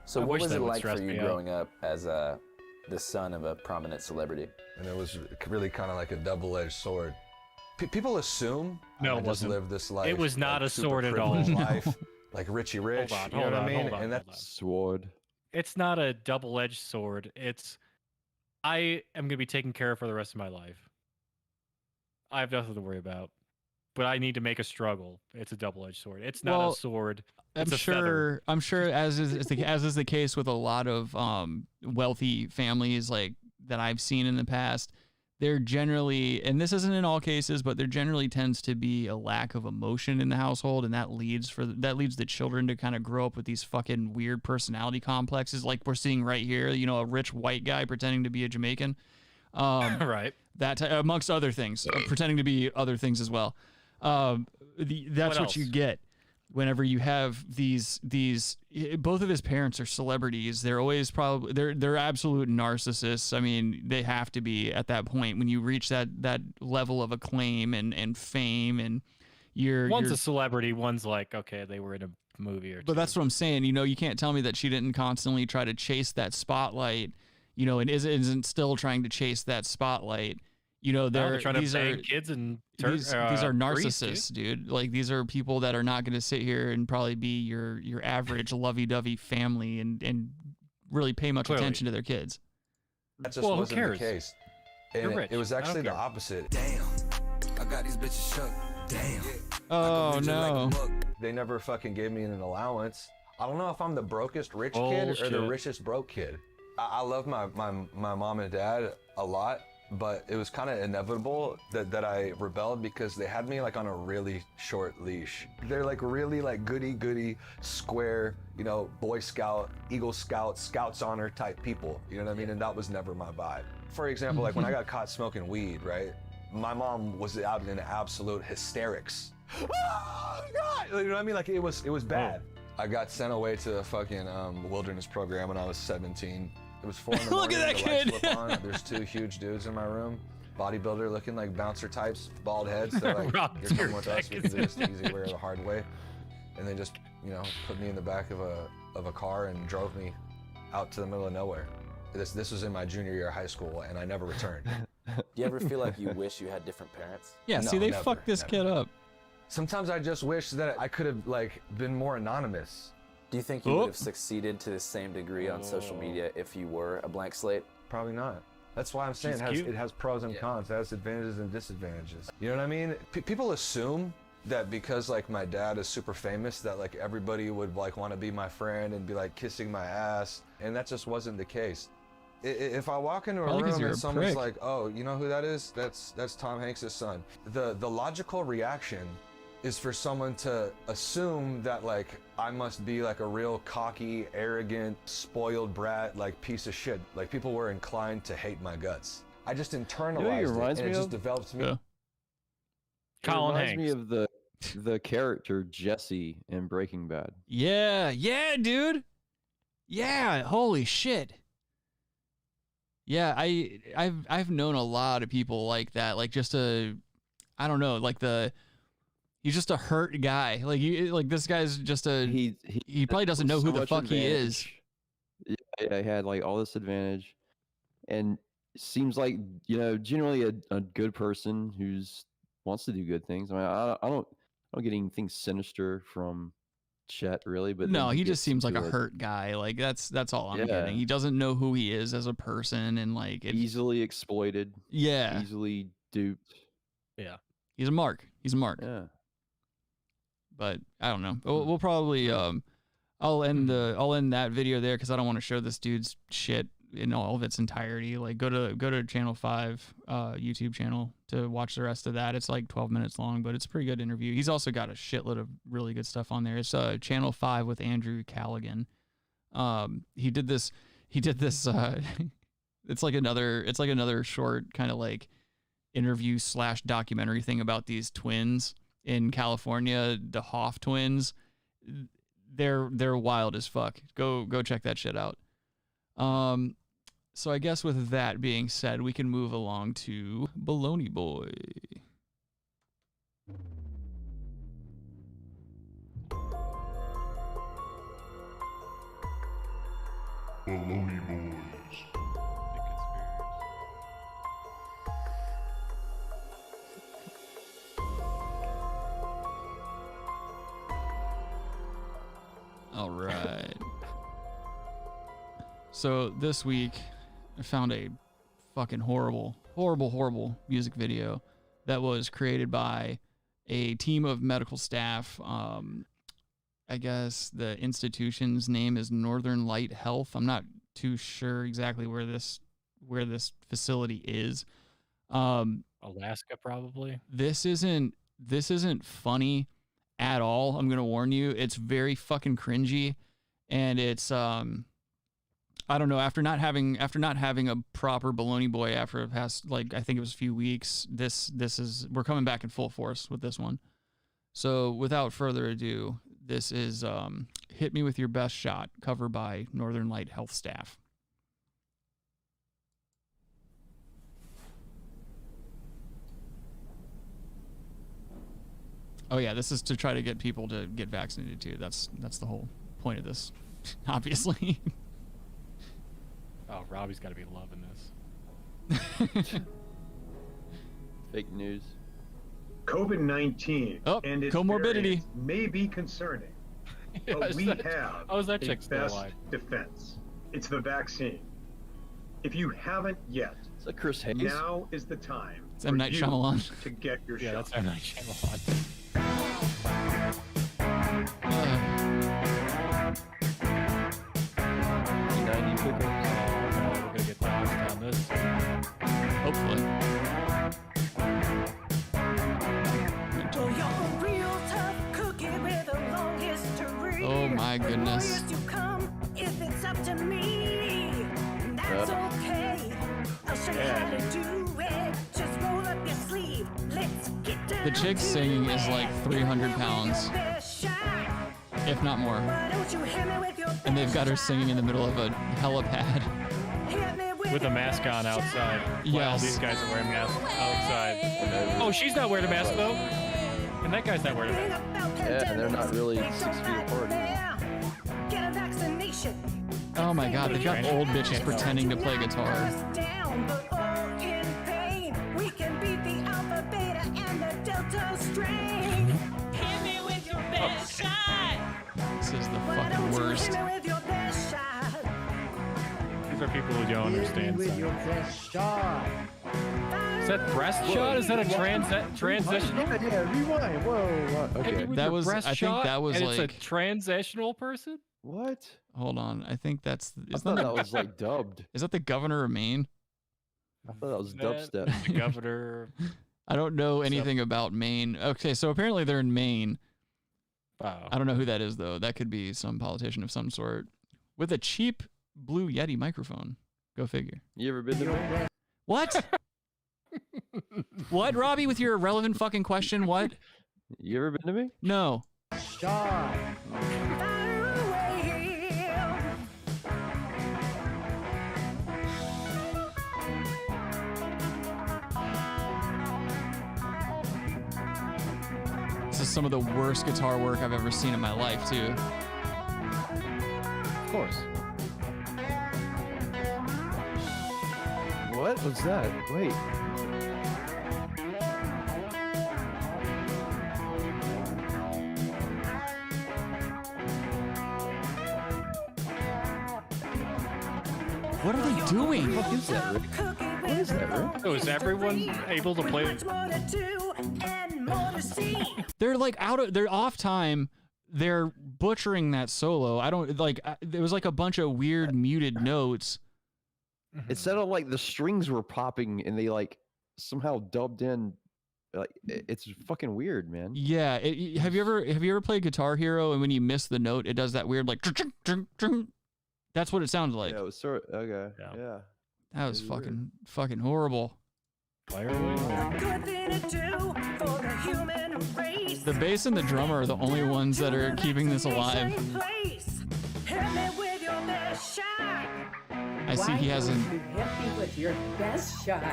So I what wish was that it would like stress for me you out. growing up as the son of a prominent celebrity? And it was really kind of like a double-edged sword. People assume No, I it just wasn't. lived this life. It was not like, a super sword at all. privileged life, like Richie Rich. Hold on, you know hold what on, I mean? hold on, And hold that's Sword. It's not a double-edged sword. It's I am gonna be taken care of for the rest of my life. I have nothing to worry about. But I need to make a struggle. It's a double-edged sword. It's not a sword. It's a feather. I'm sure, as is the case with a lot of wealthy families like that I've seen in the past, they're generally, and this isn't in all cases, but there generally tends to be a lack of emotion in the household, and that leads the children to kind of grow up with these fucking weird personality complexes, like we're seeing right here. You know, a rich white guy pretending to be a Jamaican, right? That amongst other things, pretending to be other things as well. That's what you get whenever you have these both of his parents are celebrities. They're always they're absolute narcissists. I mean, they have to be at that point when you reach that level of acclaim and fame, and one's a celebrity, one's like, okay, they were in a movie or two. But that's what I'm saying. You know, you can't tell me that she didn't constantly try to chase that spotlight, you know, and isn't still trying to chase that spotlight. You know, they're trying these to are bang kids and these are narcissists, dude. Like, these are people that are not going to sit here and probably be your average lovey-dovey family and really pay much attention to their kids. That just wasn't the case. And it was actually the opposite. Damn, I got these bitches shook. Damn. Oh no. They never fucking gave me an allowance. I don't know if I'm the brokest rich kid or the richest broke kid. I love my mom and dad a lot, but it was kind of inevitable that I rebelled because they had me like on a really short leash. They're like really like goody square, you know, Boy Scout, Eagle Scout, Scouts Honor type people. You know what I mean? And that was never my vibe. For example, like when I got caught smoking weed, right? My mom was out in absolute hysterics. Oh God! You know what I mean? Like it was bad. I got sent away to a fucking wilderness program when I was 17. It was 4 in the morning. Look at that the kid. lights flip on. There's 2 huge dudes in my room, bodybuilder looking like bouncer types, bald heads. They're like, "You're coming with us. We can do this the easy way or the hard way." And they just, you know, put me in the back of a car and drove me out to the middle of nowhere. This was in my junior year of high school, and I never returned. Do you ever feel like you wish you had different parents? Yeah, No, see, they never, fucked this kid up. Sometimes I just wish that I could have like been more anonymous. Do you think you would have succeeded to the same degree on social media if you were a blank slate? Probably not. That's why I'm saying it has pros and cons. It has advantages and disadvantages. You know what I mean? People assume that because like my dad is super famous that like everybody would like want to be my friend and be like kissing my ass, and that just wasn't the case. If I walk into a room and someone's like, "Oh, you know who that is? That's Tom Hanks' son." The logical reaction is for someone to assume that like I must be like a real cocky, arrogant, spoiled brat, like piece of shit. Like people were inclined to hate my guts. I just internalized it, and it just developed me. It reminds me of the character Jesse in Breaking Bad. Yeah, dude. Yeah, holy shit. Yeah, I've known a lot of people like that. Like just I don't know, like he's just a hurt guy. Like this guy's just he probably doesn't know who the fuck he is. Yeah, he had like all this advantage, and seems like, you know, generally a good person who's wants to do good things. I mean, I don't get anything sinister from Chet really, but no, he just seems like a hurt guy. Like that's all I'm getting. He doesn't know who he is as a person, and like easily exploited. Yeah, easily duped. Yeah, he's a mark. Yeah. But I don't know. We'll probably I'll end that video there because I don't want to show this dude's shit in all of its entirety. Like go to Channel 5 YouTube channel to watch the rest of that. It's like 12 minutes long, but it's a pretty good interview. He's also got a shitload of really good stuff on there. It's Channel 5 with Andrew Callaghan. He did this it's like another short kind of like interview / documentary thing about these twins in California, the Hoff twins. They're wild as fuck. Go check that shit out. So I guess with that being said, we can move along to Bologna Boi. Bologna Boys. All right. So this week, I found a fucking horrible music video that was created by a team of medical staff. I guess the institution's name is Northern Light Health. I'm not too sure exactly where this facility is. Alaska, probably. This isn't funny at all. I'm gonna warn you. It's very fucking cringy, and it's I don't know. After not having a proper Bologna Boi after the past, like, I think it was a few weeks, we're coming back in full force with this one. So without further ado, this is Hit Me With Your Best Shot, cover by Northern Light Health staff. Oh yeah, this is to try to get people to get vaccinated too. That's the whole point of this, obviously. Oh, Robbie's got to be loving this. Fake news. COVID-19 and its comorbidity variants may be concerning, but we have that a chick still best alive? defense. It's the vaccine. If you haven't yet, is that Chris Hayes? Now is the time it's M. Night Shyamalan to get your shot. Yeah, that's M. Night Shyamalan. Hopefully. Oh my goodness. If it's up to me, that's okay. I'll show you how to do it. Just roll up your sleeve. Let's get down. The chick singing is like 300 pounds, if not more. And they've got her singing in the middle of a helipad. With a mask on outside. While all Yes. these guys are wearing masks outside. Oh, she's not wearing a mask though. And that guy's not wearing a mask. Yeah, and they're not really 6 feet apart. Get a vaccination. Oh my god, they've got old bitches pretending to play guitar. Down, but all in vain. We can beat the alpha, beta, and the delta strain. Hit me with your best shot. This is the Why fucking don't you worst. hit me with your best shot? These are people who don't understand. With your best shot. Is that breast shot? Is that a transitional? Yeah, rewind. Whoa. Okay. That was, I think that was and like, it's a transitional person? What? hold on, I think that's, I thought that was like dubbed. is that the governor of Maine? I thought that was That- dubstep. The governor. I don't know anything about Maine. Okay, so apparently they're in Maine. Wow. I don't know who that is though. That could be some politician of some sort with a cheap blue Yeti microphone. Go figure. You ever been to Maine? What? What, Robbie, with your irrelevant fucking question? What? You ever been to me? No. Shot. This is some of the worst guitar work I've ever seen in my life, too. Of course. What was that? Wait. What are they doing? What is that, Rick? What is that, Rick? So is everyone able to play? They're like they're off time. They're butchering that solo. I don't like, there was like a bunch of weird muted notes. It sounded like the strings were popping and they like somehow dubbed in. Like it's fucking weird, man. Yeah. Have you ever played Guitar Hero and when you miss the note, it does that weird like, that's what it sounded like. Yeah, it was sort of, okay. Yeah. That was fucking horrible. Fire away. The bass and the drummer are the only ones that are keeping this alive. I see he hasn't. Hit me with your best shot.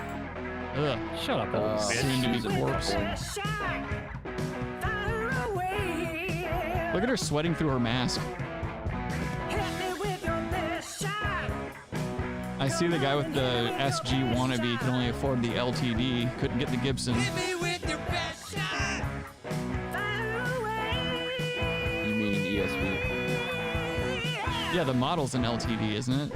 Ugh. Shut up, soon to be corpse. Look at her sweating through her mask. I see the guy with the SG wannabe could only afford the LTD, couldn't get the Gibson. You mean ESP? Yeah, the model's an LTD, isn't it?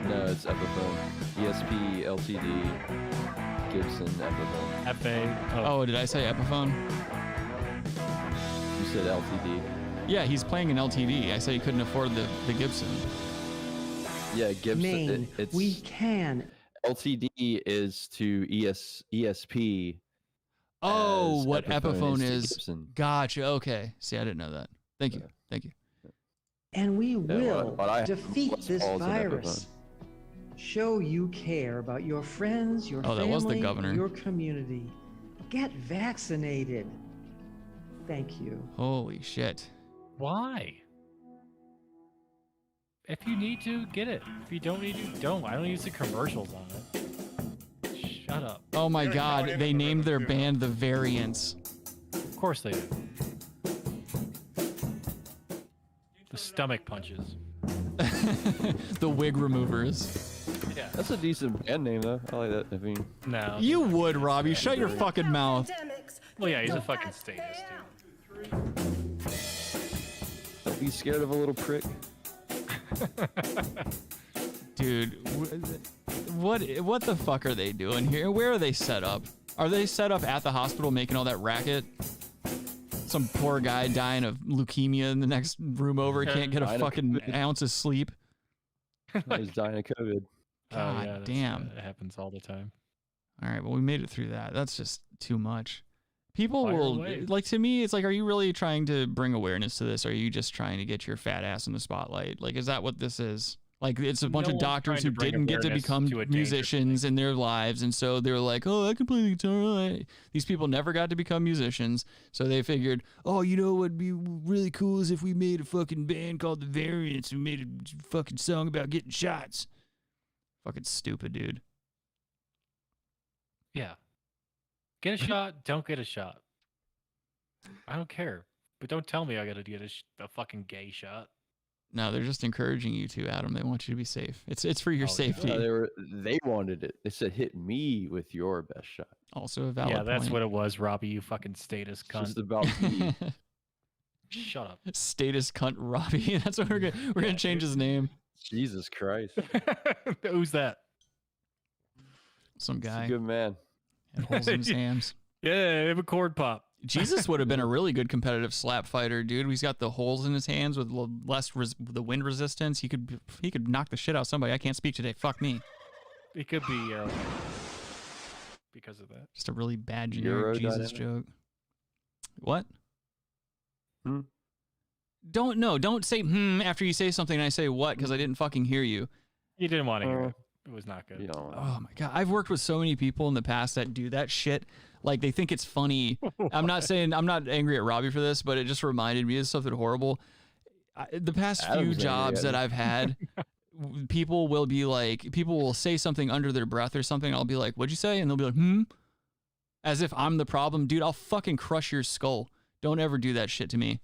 No, it's Epiphone. ESP, LTD, Gibson, Epiphone. FA. Oh, did I say Epiphone? You said LTD. Yeah, he's playing an LTD. I said he couldn't afford the Gibson. Yeah, Gibson. Maine, It's we can. LTD is to ESP. Oh, as what Epiphone to is. Gibson. Gotcha. Okay. See, I didn't know that. Thank you. Thank you. And we will what I have defeat was this balls and virus. Show you care about your friends, your Oh, that family, was the governor. your community. Get vaccinated. Thank you. Holy shit. Why? If you need to, get it. If you don't need to, don't. I don't use the commercials on it. Shut up. Oh my god, they named their band The Variants. Of course they do. The stomach punches. The Wig Removers. Yeah. That's a decent band name, though. I like that. I mean, No. You would, Robbie. Shut your fucking mouth. Well, yeah, he's a fucking statist, dude. don't be scared of a little prick. Dude, what the fuck are they doing here? Where are they set up? Are they set up at the hospital making all that racket? Some poor guy dying of leukemia in the next room over, can't get a fucking ounce of sleep. He's dying of COVID. God yeah, damn. It happens all the time. All right, well, we made it through that. That's just too much. People Fire will, away. like, to me, it's like, are you really trying to bring awareness to this? Or are you just trying to get your fat ass in the spotlight? Like, is that what this is? Like, it's a bunch No of one's doctors trying to who bring didn't get to awareness become to a dangerous musicians in their lives. And so they're like, oh, I can play the guitar. These people never got to become musicians. So they figured, oh, you know what would be really cool is if we made a fucking band called The Variants and made a fucking song about getting shots. Fucking stupid, dude. Yeah. Get a shot, don't get a shot. I don't care. But don't tell me I gotta get a fucking gay shot. No, they're just encouraging you to, Adam. They want you to be safe. It's for your safety. They wanted it. They said, hit me with your best shot. Also a valid Yeah, that's point. what it was, Robbie, you fucking status cunt. Just about me. Shut up. Status cunt Robbie. That's what we're gonna change his name. Jesus Christ. Who's that? Some guy. He's a good man. Had holes in his hands. Yeah, have a cord pop. Jesus would have been a really good competitive slap fighter, dude. He's got the holes in his hands with the wind resistance. He could knock the shit out of somebody. I can't speak today. Fuck me. It could be because of that. Just a really bad generic Jesus joke. What? Don't say after you say something and I say what, because I didn't fucking hear you. You didn't want to hear it. It was not good. Oh my God. I've worked with so many people in the past that do that shit. Like, they think it's funny. I'm not angry at Robbie for this, but it just reminded me of something horrible. The past few jobs that I've had, people will say something under their breath or something. I'll be like, what'd you say? And they'll be like, as if I'm the problem. Dude, I'll fucking crush your skull. Don't ever do that shit to me.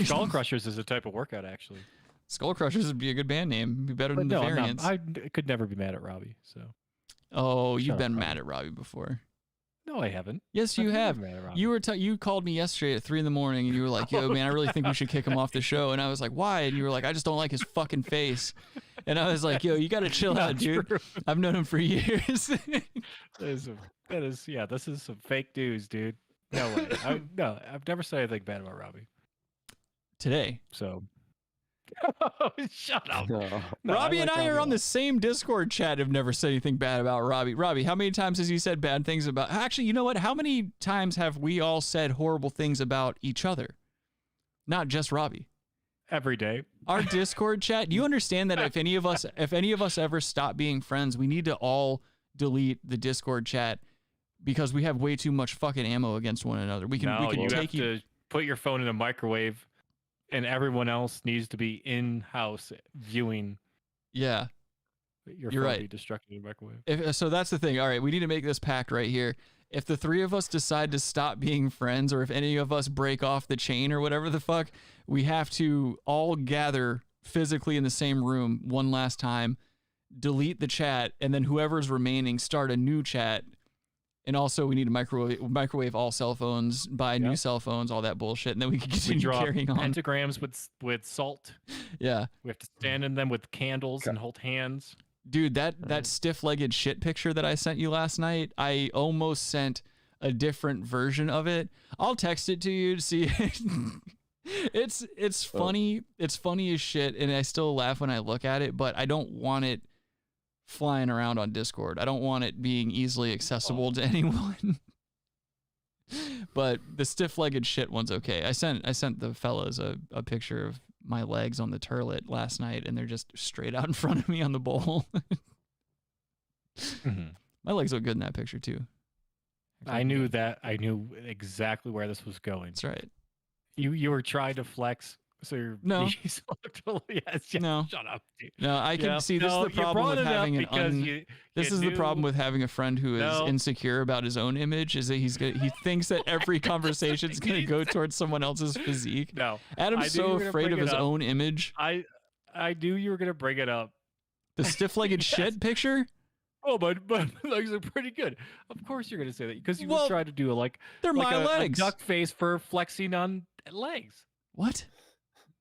Skull Crushers is a type of workout, actually. Skull Crushers would be a good band name. It'd be better than the Variants. I could never be mad at Robbie. So. Oh, you've been mad at Robbie before. No, I haven't. Yes, you have. You called me yesterday at 3 a.m. and you were like, "Yo, man, I really think we should kick him off the show." And I was like, "Why?" And you were like, "I just don't like his fucking face." And I was like, "Yo, you got to chill out, dude. I've known him for years." This is some fake news, dude. No way. I've never said anything bad about Robbie. Today. So. Shut up. No, Robbie and I are on the same Discord chat. Have never said anything bad about Robbie. Robbie, how many times has he said bad things about? Actually, you know what? How many times have we all said horrible things about each other? Not just Robbie. Every day. Our Discord chat. You understand that if any of us ever stop being friends, we need to all delete the Discord chat because we have way too much fucking ammo against one another. We can have to put your phone in a microwave. And everyone else needs to be in-house viewing. Yeah. Your You're phone right. be destructive in the microwave. So that's the thing. All right, we need to make this pact right here. If the three of us decide to stop being friends, or if any of us break off the chain or whatever the fuck, we have to all gather physically in the same room one last time, delete the chat, and then whoever's remaining start a new chat. And also, we need to microwave all cell phones, buy new cell phones, all that bullshit, and then we can continue carrying on. Pentagrams with salt. Yeah. We have to stand in them with candles and hold hands. Dude, that stiff-legged shit picture that I sent you last night, I almost sent a different version of it. I'll text it to you to see. It's funny. It's funny as shit, and I still laugh when I look at it, but I don't want it flying around on Discord. I don't want it being easily accessible to anyone. But the stiff-legged shit one's okay. I sent the fellas a picture of my legs on the turlet last night, and they're just straight out in front of me on the bowl. My legs look good in that picture too. I knew exactly where this was going. That's right. You were trying to flex. So your knees looked no. Shut up, dude. No, I can see this is the problem with having the problem with having a friend who is insecure about his own image is that he thinks that every conversation is going to go towards someone else's physique. No, Adam's so afraid of his own image. I knew you were going to bring it up. The stiff-legged shit picture? Oh, but legs are pretty good. Of course you're going to say that because you were trying to do they're my legs. A duck face for flexing on legs. What?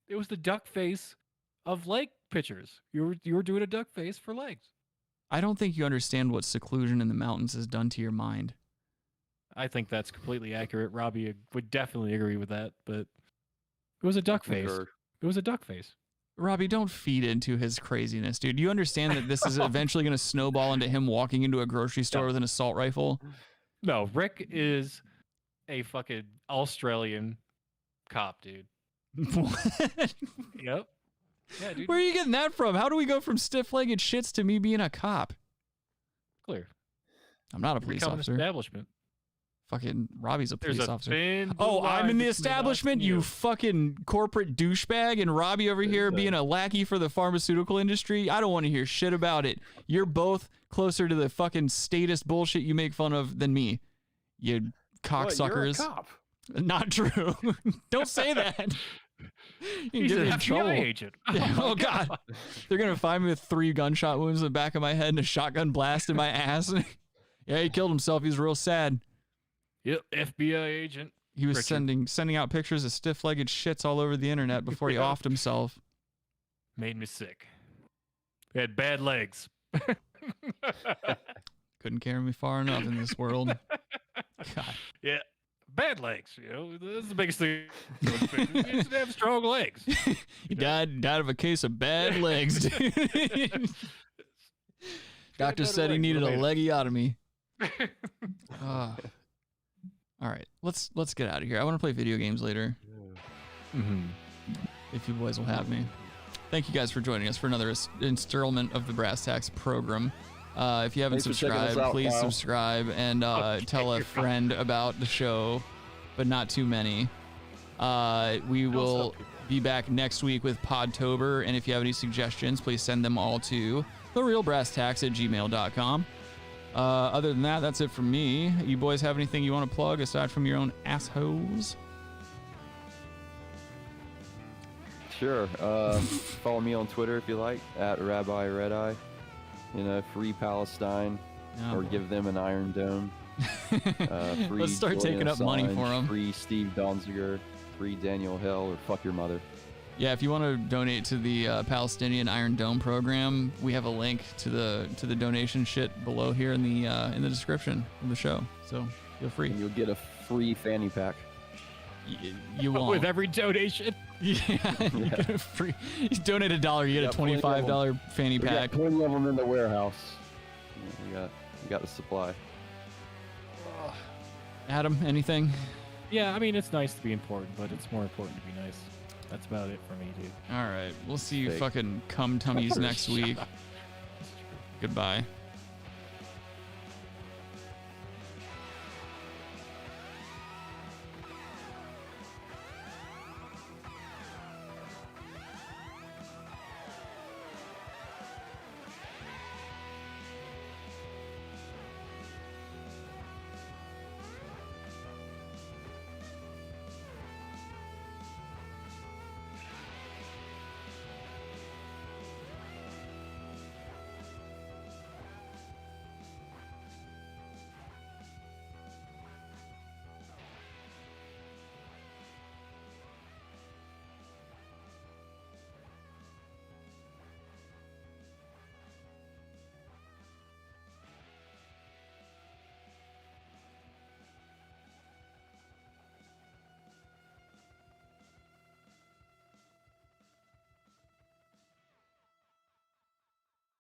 It was the duck face of leg pictures. You were doing a duck face for legs. I don't think you understand what seclusion in the mountains has done to your mind. I think that's completely accurate. Robbie would definitely agree with that, but it was a duck face. It was a duck face. Robbie, don't feed into his craziness, dude. You understand that this is eventually going to snowball into him walking into a grocery store with an assault rifle? No, Rick is a fucking Australian cop, dude. Yep. Yeah, dude. Where are you getting that from? How do we go from stiff-legged shits to me being a cop? Clear. I'm not a police Become an officer. Establishment. Fucking Robbie's a There's police a officer. thin Oh, blue I'm line in the between us establishment, and you fucking corporate douchebag, and Robbie over here being a lackey for the pharmaceutical industry. I don't want to hear shit about it. You're both closer to the fucking statist bullshit you make fun of than me. You cocksuckers. You're a cop. Not true. Don't say that. You He's get an me in FBI trouble. agent. Yeah, oh God. They're gonna find me with 3 gunshot wounds in the back of my head and a shotgun blast in my ass. Yeah, he killed himself. He's real sad. Yep, FBI agent. He was Richard. sending out pictures of stiff-legged shits all over the internet before he offed himself. Made me sick. He had bad legs. Couldn't carry me far enough in this world. God. Yeah, bad legs. You know, that's the biggest thing. He doesn't have strong legs. He died of a case of bad legs, dude. Doctor said he needed a legiotomy. All right, let's get out of here. I want to play video games later. If you boys will have me. Thank you guys for joining us for another installment of the Brass Tacks program. If you haven't Thanks for checking us subscribed, out, please Kyle. subscribe and tell a friend about the show, but not too many. We will be back next week with Podtober, and if you have any suggestions, please send them all to therealbrasstacks@gmail.com. Other than that, that's it from me. You boys have anything you want to plug aside from your own assholes? Sure. Follow me on Twitter if you like, at Rabbi Red Eye. You know, free Palestine, or give them an Iron Dome. Free Let's start Julian taking up money Assange, for 'em. Free Steve Donziger, free Daniel Hell, or fuck your mother. Yeah, if you want to donate to the Palestinian Iron Dome program, we have a link to the donation shit below here in the description of the show. So feel free. And you'll get a free fanny pack. You won't. With every donation. Yeah, you get a free. You donate $1, you get a $25 fanny We got pack. 20 of them in the warehouse. Yeah, we got the supply. Adam, anything? Yeah, I mean, it's nice to be important, but it's more important to be nice. That's about it for me, dude. All right, we'll see you Fake. fucking cum tummies next week. Goodbye.